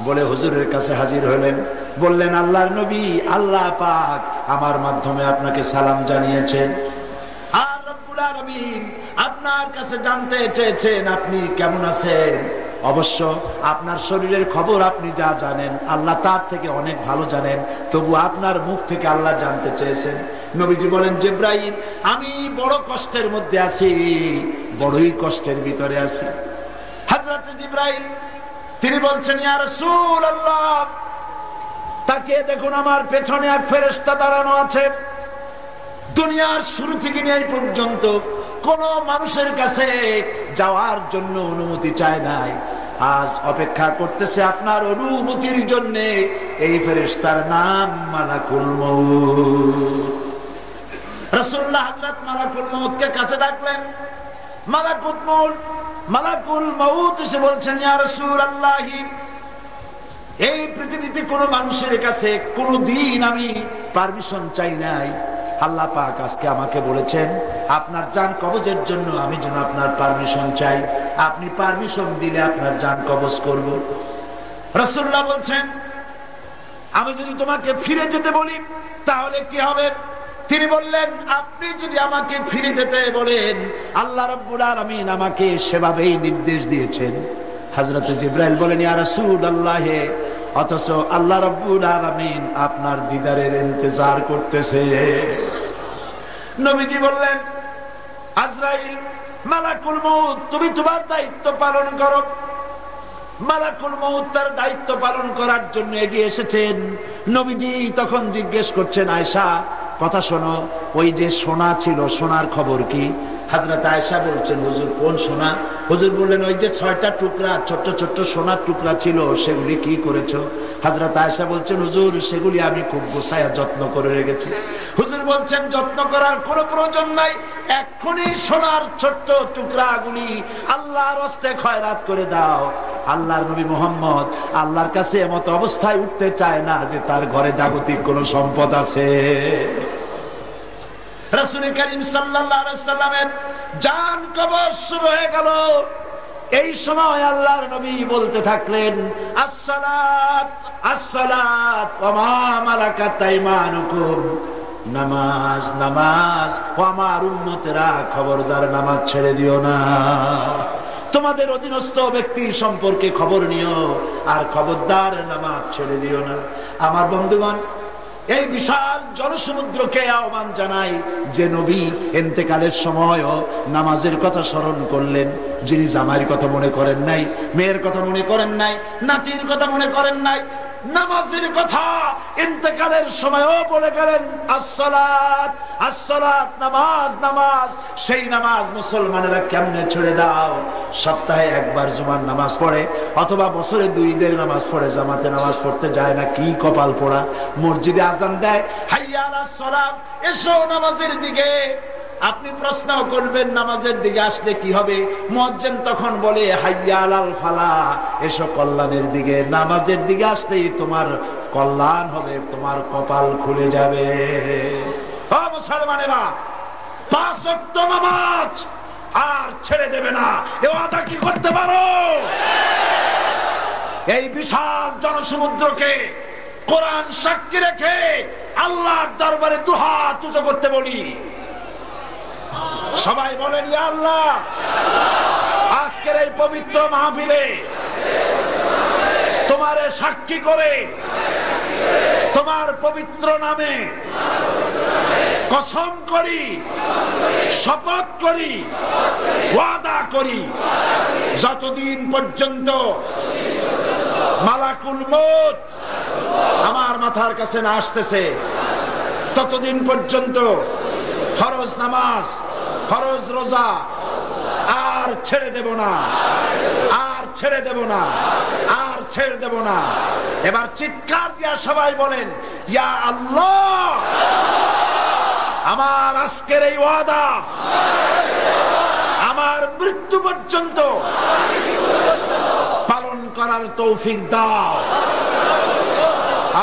বলে হুজুরের কাছে হাজির হলেন। বললেন, আল্লাহর নবী, আল্লাহ পাক আমার মাধ্যমে আপনাকে সালাম জানিয়েছেন, আর রব্বুল আলামিন আপনার কাছে জানতে চেয়েছেন আপনি কেমন আছেন। অবশ্য আপনার শরীরের খবর আপনি যা জানেন আল্লাহ তার থেকে অনেক ভালো জানেন, তবু আপনার মুখ থেকে আল্লাহ জানতে চেয়েছেন। নবীজি বলেন, জিবরাইল, আমি বড় কষ্টের মধ্যে আছি, বড়ই কষ্টের ভিতরে আছি। হযরত জিবরাইল তিনি বলছেন, ইয়া রাসূলুল্লাহ, তাকিয়ে দেখুন আমার পেছনে এক ফেরেশতা দাঁড়ানো আছে। দুনিয়ার শুরু থেকে নিয়ে এই পর্যন্ত কোন মানুষের কাছে যাওয়ার জন্য অনুমতি চায় নাই, আজ অপেক্ষা করতেছে আপনার অনুমতির জন্য। এই ফেরেশতার নাম মালাকুল মউত। রাসূলুল্লাহ হযরত মালাকুল মউতকে কাছে ডাকলেন। মালাকুল মউত এসে বলছেন, ইয়া রাসূলুল্লাহ, এই পৃথিবীতে কোন মানুষের কাছে কোনদিন আমি পারমিশন চাই নাই। আল্লাহ পাক আজকে আমাকে বলেছেন আপনার জান কবজের জন্য আমি যেন আপনার পারমিশন চাই। আপনি পারমিশন দিলে আপনার জান কবজ করব। রাসূলুল্লাহ বলছেন, আমি যদি তোমাকে ফিরে যেতে বলি তাহলে কি হবে? তিনি বললেন, আপনি যদি আমাকে ফিরে যেতে বলেন, আল্লাহ রাব্বুল আলামিন আমাকে সেভাবেই নির্দেশ দিয়েছেন। হযরত জিবরাইল বলেন, ইয়া রাসূলুল্লাহ, অথচ আল্লাহ রাব্বুল আলামিন আপনার দিদারের ইন্তজার করতেছে। নবীজি বললেন, আজরাইল, মালাকুল মউত, তুমি তোমার দায়িত্ব পালন করো। মালাকুল মউত তার দায়িত্ব পালন করার জন্য এগিয়ে এসেছেন। নবীজি তখন জিজ্ঞেস করছেন, আয়েশা, কথা শোনো, ওই যে সোনা ছিল, সোনার খবর কি? হযরত আয়েশা বলছেন, হুজুর কোন সোনা? হুজুর বললেন, ওই যে 6টা টুকরা, ছোট্ট ছোট্ট সোনার টুকরা ছিল, সেগুলি কি করেছো? হযরত আয়েশা বলছেন, হুজুর সেগুলি আমি খুব গোছায়া যত্ন করে রেখেছি। হুজুর বলছেন, যত্ন করার কোনো প্রয়োজন নাই, এক্ষুনি সোনার ছোট্ট টুকরাগুলি আল্লাহর হস্তে খয়রাত করে দাও। আল্লাহর নবী মুহাম্মদ আল্লাহর কাছে এমত অবস্থায় উঠতে চায় না যে তার ঘরে জাগতিক কোনো সম্পদ আছে। রাসূল করিম সাল্লাল্লাহু আলাইহি ওয়াসাল্লামের জান কবজ শুরু হয়ে গেল। এই সময় আল্লাহর নবী বলতে থাকলেন, আসসালাত আসসালাত ওয়া মা মালাকাত আইমানুকুম, নামাজ নামাজ। ও আমার উম্মতেরা, খবরদার নামাজ ছেড়ে দিও না। তোমাদের অধীনস্থ ব্যক্তির সম্পর্কে খবর নিও, আর খবরদার নামাজ ছেড়ে দিও না। আমার বন্ধুগণ, এই বিশাল জনসমুদ্রকে আহ্বান জানাই যে নবী ইন্তেকালের সময়ও নামাজের কথা স্মরণ করলেন। যিনি জামাইয়ের কথা মনে করেন নাই, মেয়ের কথা মনে করেন নাই, নাতির কথা মনে করেন নাই, নামাজের কথা ইন্তেকালের সময়ও বলে গেলেন, আসসালাত আসসালাত, নামাজ নামাজ। সেই নামাজ মুসলমানেরা কেমনে ছেড়ে দাও? সপ্তাহে একবার জুমার নামাজ পড়ে, অথবা বছরে 2 ঈদের নামাজ পড়ে, জামাতে নামাজ পড়তে যায় না। কি কপাল পোড়া! মসজিদে আজান দেয়, হাইয়া আলাস সালাত, এসো নামাজের দিকে। আপনি প্রশ্ন করবেন, নামাজের দিকে আসলে কি হবে? মুয়াজ্জিন তখন বলে, হাইয়া আলাল ফালাহ, এসো কল্যাণের দিকে। নামাজের দিকে আসলেই তোমার কল্যাণ হবে, তোমার কপাল খুলে যাবে। ও মুসলমানেরা, 5 ওয়াক্ত নামাজ আর ছেড়ে দেবে না, এ ওয়াদা কি করতে পারো? এই বিশাল জনসমুদ্রকে কোরআন সাক্ষী রেখে আল্লাহর দরবারে দুহাত উঁচু করতে বলি। সবাই বলেন, ইয়া আল্লাহ, আজকের এই পবিত্র মাহফিলে তোমারে সাক্ষী করে, তোমার পবিত্র নামে কসম করি, শপথ করি, ওয়াদা করি, যতদিন পর্যন্ত মালাকুল মউত আমার মাথার কাছে না আসতেছে, ততদিন পর্যন্ত ফরজ নামাজ, ফরজ রোজা আর ছেড়ে দেব না, আর ছেড়ে দেব না, আর ছেড়ে দেব না। এবার চিৎকার দিয়া সবাই বলেন, ইয়া আল্লাহ, আমার আজকের এই ওয়াদা আমার মৃত্যু পর্যন্ত পালন করার তৌফিক দাও।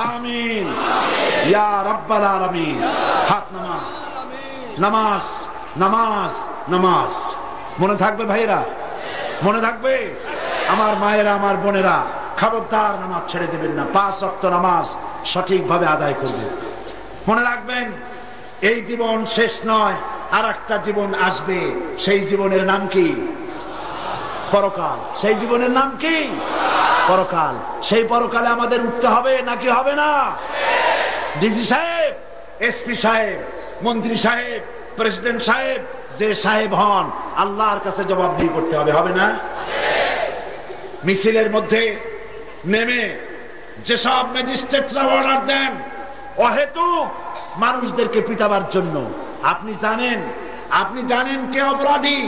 আমিন ইয়া রাব্বাল আলামিন। হাত নামা। নামাজ নামাজ নামাজ। মনে থাকবে ভাইরা, মনে থাকবে? আমার মায়েরা, আমার বোনেরা, খবরদার নামাজ ছেড়ে দেবেন না। 5 ওয়াক্ত নামাজ সঠিকভাবে আদায় করবেন। মনে রাখবেন, এই জীবন শেষ নয়, আর একটা জীবন আসবে। সেই জীবনের নাম কি? পরকাল। সেই জীবনের নাম কি? পরকাল। সেই পরকালে আমাদের উঠতে হবে নাকি হবে না? ডিসি সাহেব, এসপি সাহেব, মন্ত্রী সাহেব, প্রেসিডেন্ট সাহেব, যে সাহেব হন, আল্লাহর কাছে জবাবদিহি করতে হবে, হবে না? মিছিলের মধ্যে নেমে যেসব ম্যাজিস্ট্রেটরা অর্ডার দেন অহেতুক মানুষদেরকে পিটাবার জন্য, আপনি জানেন কে অপরাধী,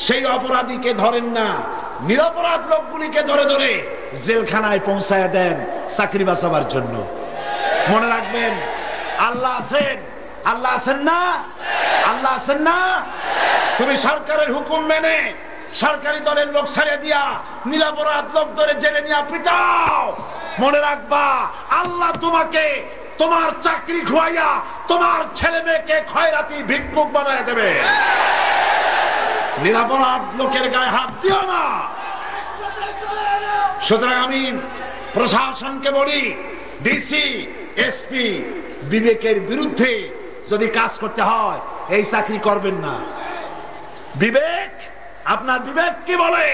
সেই অপরাধীকে ধরেন না, নিরপরাধ লোকগুলিকে ধরে ধরে জেলখানায় পৌঁছায় দেন চাকরি বাঁচাবার জন্য। মনে রাখবেন, আল্লাহ আছেন, আল্লাহ আছেন না, আল্লাহ আছেন না। তুমি সরকারের হুকুম মেনে সরকারি দলের লোক ছেড়ে দিয়া নিরপরাধ লোক ধরে জেলে নিয়ে পিটাও, মনে রাখবা আল্লাহ তোমাকে তোমার চাকরি খোয়াইয়া তোমার ছেলে মেয়েকে খয়রাতি ভিক্ষুক বানায় দেবে। নিরপরাধ লোকের গায়ে হাত দিও না। সুতরাং আমি প্রশাসনকে বলি, ডিসি, এসপি, বিবেকের বিরুদ্ধে যদি কাজ করতে হয় এই চাকরি করবেন না। বিবেক, আপনার বিবেক কি বলে?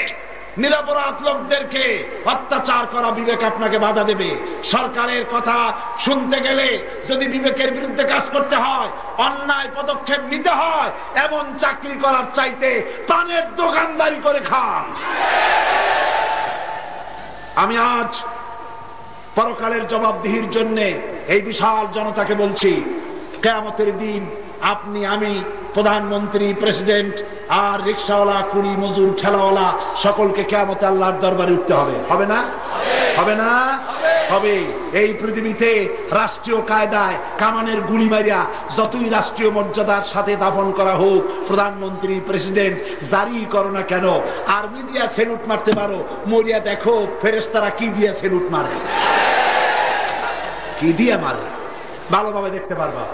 নিরপরাধ লোকদেরকে অত্যাচার করা বিবেক আপনাকে বাধা দেবে। সরকারের কথা শুনতে গেলে যদি বিবেকের বিরুদ্ধে কাজ করতে হয়, অন্যায় পদক্ষেপ নিতে হয়, এমন চাকরি করার চাইতে পানের দোকানদারি করে খান। আমি আজ পরকালের জবাবদিহির জন্য এই বিশাল জনতাকে বলছি, কিয়ামতের দিন আপনি, আমি, প্রধানমন্ত্রী, প্রেসিডেন্ট আর রিকশাওয়ালা, কুলি মজুর, ঠেলাওয়ালা সকলকে কিয়ামতে আল্লাহর দরবারে উঠতে হবে। হবে না? হবে না? হবে। এই পৃথিবীতে রাষ্ট্রীয় কায়দায় কামানের গুলি মারিয়া যতই রাষ্ট্রীয় মর্যাদার সাথে দাফন করা হোক, প্রধানমন্ত্রী, প্রেসিডেন্ট জারি করো না কেন, আর্মি দিয়া সেলুট মারতে পারো, মরিয়া দেখো ফেরেশতারা কি দিয়া সেলুট মারে, কি দিয়ে মারে, ভালোভাবে দেখতে পারবা।